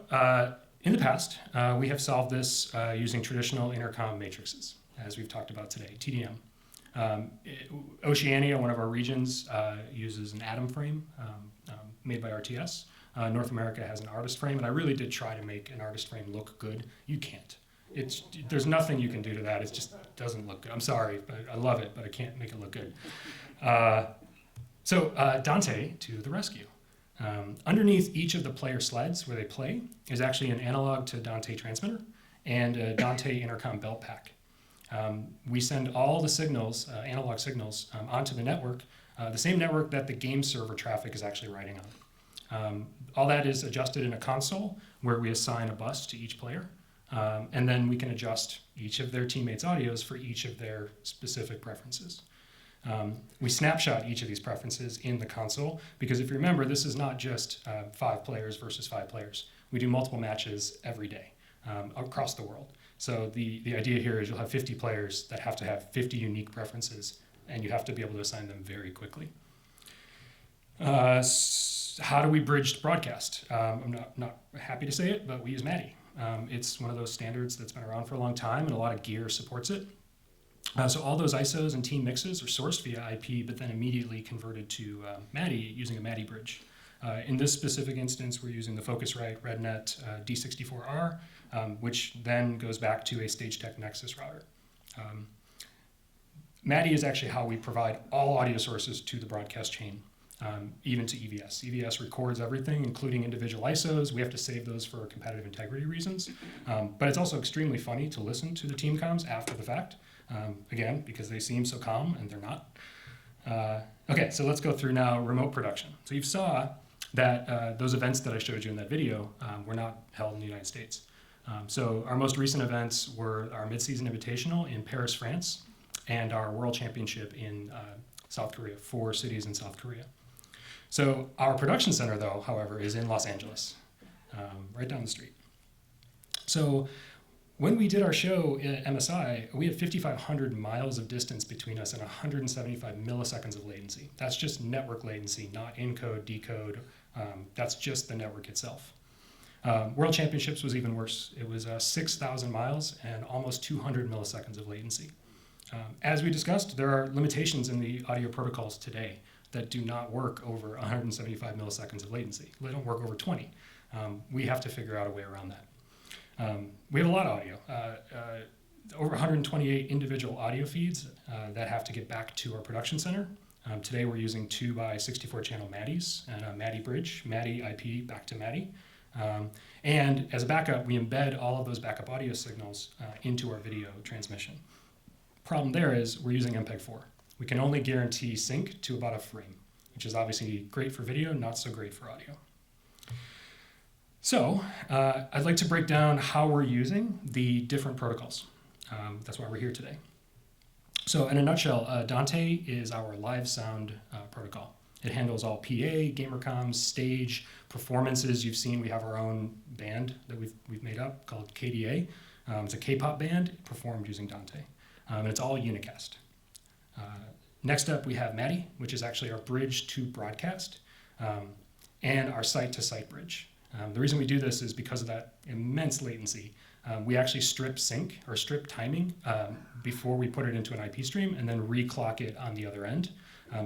in the past, we have solved this using traditional intercom matrices, as we've talked about today, TDM. Oceania, one of our regions, uses an Atom frame made by RTS. North America has an artist frame, and I really did try to make an artist frame look good. You can't. There's nothing you can do to that. It just doesn't look good. I'm sorry, but I love it, but I can't make it look good. So Dante to the rescue. Underneath each of the player sleds where they play is actually an analog to Dante transmitter and a Dante intercom belt pack. We send all the signals, analog signals, onto the network, the same network that the game server traffic is actually riding on. All that is adjusted in a console where we assign a bus to each player, and then we can adjust each of their teammates' audios for each of their specific preferences. We snapshot each of these preferences in the console because if you remember, this is not just 5 players versus 5 players. We do multiple matches every day across the world. So the idea here is you'll have 50 players that have to have 50 unique preferences, and you have to be able to assign them very quickly. How do we bridge broadcast? I'm not happy to say it, but we use MADI. It's one of those standards that's been around for a long time, and a lot of gear supports it. So all those ISOs and team mixes are sourced via IP, but then immediately converted to MADI using a MADI bridge. In this specific instance, we're using the Focusrite RedNet D64R, which then goes back to a StageTech Nexus router. MADI is actually how we provide all audio sources to the broadcast chain, even to EVS. EVS records everything, including individual ISOs. We have to save those for competitive integrity reasons. But it's also extremely funny to listen to the team comms after the fact, again, because they seem so calm and they're not. Okay, so let's go through now remote production. So you saw that those events that I showed you in that video were not held in the United States. So our most recent events were our mid-season invitational in Paris, France, and our World Championship in South Korea, 4 cities in South Korea. So our production center, though, however, is in Los Angeles, right down the street. So when we did our show at MSI, we had 5,500 miles of distance between us and 175 milliseconds of latency. That's just network latency, not encode, decode. That's just the network itself. World Championships was even worse. It was 6,000 miles and almost 200 milliseconds of latency. As we discussed, there are limitations in the audio protocols today that do not work over 175 milliseconds of latency. They don't work over 20. We have to figure out a way around that. We have a lot of audio, over 128 individual audio feeds that have to get back to our production center. Today we're using 2 by 64 channel MADIs and a MADI bridge, MADI IP back to MADI. And as a backup, we embed all of those backup audio signals into our video transmission. Problem there is we're using MPEG-4. We can only guarantee sync to about a frame, which is obviously great for video, not so great for audio. So I'd like to break down how we're using the different protocols. That's why we're here today. So in a nutshell, Dante is our live sound protocol. It handles all PA, gamer comms, stage, performances. You've seen we have our own band that we've made up called KDA. It's a K-pop band performed using Dante. And it's all unicast. Next up, we have MADI, which is actually our bridge to broadcast, and our site-to-site bridge. The reason we do this is because of that immense latency. We actually strip sync or strip timing before we put it into an IP stream and then reclock it on the other end.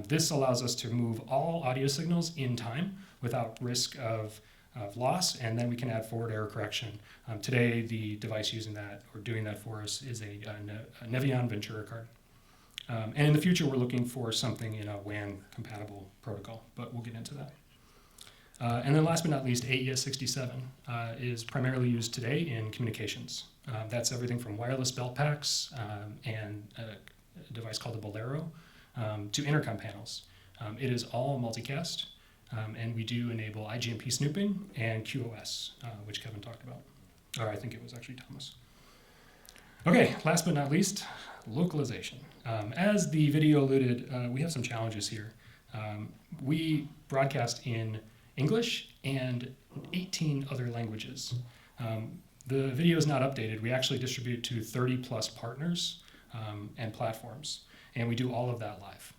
This allows us to move all audio signals in time without risk of loss, and then we can add forward error correction. Today, the device using that or doing that for us is a Nevion Ventura card. And in the future, we're looking for something in a WAN-compatible protocol, but we'll get into that. And then last but not least, AES67 is primarily used today in communications. That's everything from wireless belt packs and a device called the Bolero to intercom panels. It is all multicast, and we do enable IGMP snooping and QoS, which Kevin talked about. Or I think it was actually Thomas. Okay, last but not least, localization. As the video alluded, we have some challenges here. We broadcast in English and 18 other languages. The video is not updated. We actually distribute to 30 plus partners and platforms, and we do all of that live.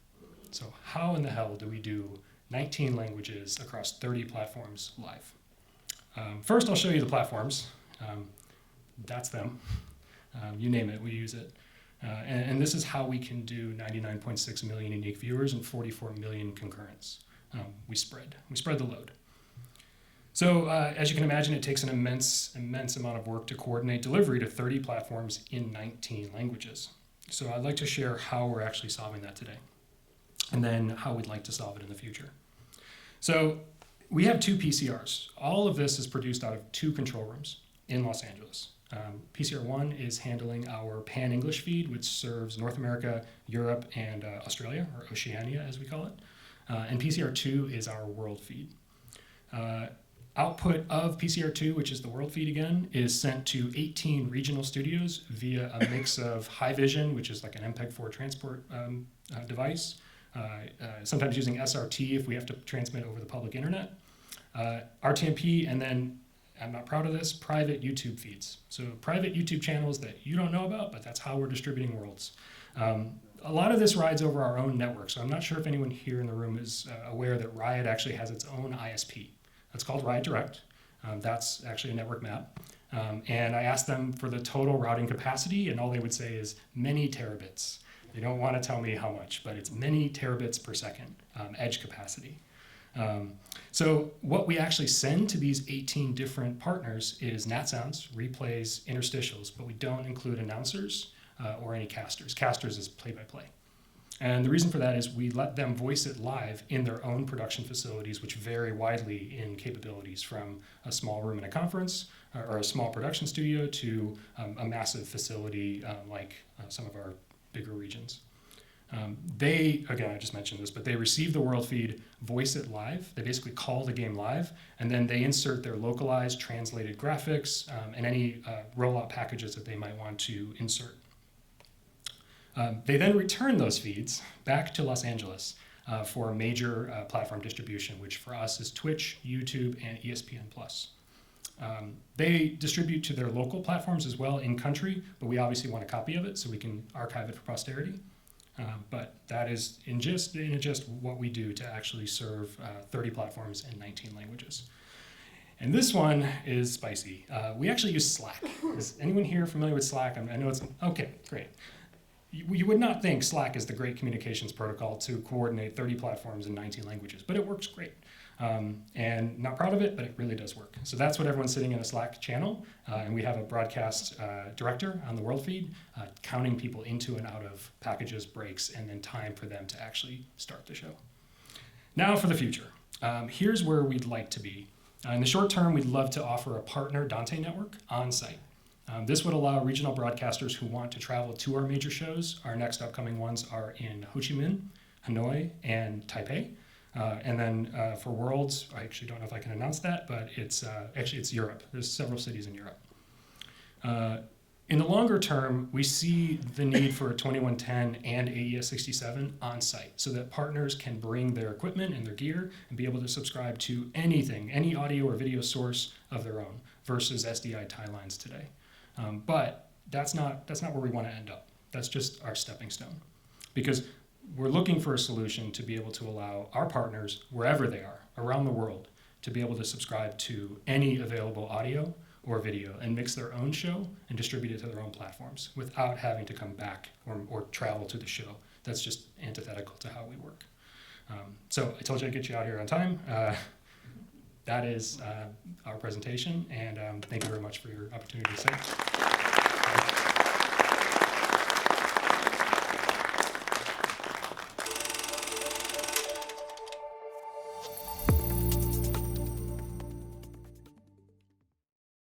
So how in the hell do we do 19 languages across 30 platforms live? First, I'll show you the platforms. That's them. You name it, we use it. And this is how we can do 99.6 million unique viewers and 44 million concurrents. We spread the load. So as you can imagine, it takes an immense amount of work to coordinate delivery to 30 platforms in 19 languages. So I'd like to share how we're actually solving that today, and then how we'd like to solve it in the future. So we have 2 PCRs. All of this is produced out of 2 control rooms in Los Angeles. PCR 1 is handling our pan-English feed, which serves North America, Europe, and Australia, or Oceania as we call it. And PCR 2 is our world feed. Output of PCR 2, which is the world feed again, is sent to 18 regional studios via a mix of high vision, which is like an MPEG-4 transport device, sometimes using SRT if we have to transmit over the public internet, RTMP, and then, I'm not proud of this, private YouTube feeds. So private YouTube channels that you don't know about, but that's how we're distributing worlds. A lot of this rides over our own network, so I'm not sure if anyone here in the room is aware that Riot actually has its own ISP. That's called Riot Direct. That's actually a network map. And I asked them for the total routing capacity, and all they would say is many terabits. They don't want to tell me how much, but it's many terabits per second, edge capacity. So what we actually send to these 18 different partners is NAT sounds, replays, interstitials, but we don't include announcers or any casters. Casters is play-by-play. And the reason for that is we let them voice it live in their own production facilities, which vary widely in capabilities, from a small room in a conference or a small production studio to a massive facility like some of our bigger regions. Again, I just mentioned this, but they receive the world feed, voice it live. They basically call the game live, and then they insert their localized, translated graphics and any rollout packages that they might want to insert. They then return those feeds back to Los Angeles for major platform distribution, which for us is Twitch, YouTube, and ESPN+. They distribute to their local platforms as well in country, but we obviously want a copy of it so we can archive it for posterity. But that is in just what we do to actually serve 30 platforms in 19 languages. And this one is spicy. We actually use Slack. Is anyone here familiar with Slack? I know it's, okay, great. You would not think Slack is the great communications protocol to coordinate 30 platforms in 19 languages, but it works great. And not proud of it, but it really does work. So that's what everyone's sitting in a Slack channel, and we have a broadcast director on the world feed counting people into and out of packages, breaks, and then time for them to actually start the show. Now for the future. Here's where we'd like to be. In the short term, we'd love to offer a partner Dante network on site. This would allow regional broadcasters who want to travel to our major shows. Our next upcoming ones are in Ho Chi Minh, Hanoi, and Taipei. And then for Worlds, I actually don't know if I can announce that, but it's Europe. There's several cities in Europe. In the longer term, we see the need for 2110 and AES67 on site so that partners can bring their equipment and their gear and be able to subscribe to anything, any audio or video source of their own versus SDI tie lines today. But that's not where we want to end up. That's just our stepping stone. Because we're looking for a solution to be able to allow our partners, wherever they are, around the world, to be able to subscribe to any available audio or video and mix their own show and distribute it to their own platforms without having to come back or travel to the show. That's just antithetical to how we work. So I told you I'd get you out here on time. That is our presentation, and thank you very much for your opportunity to say.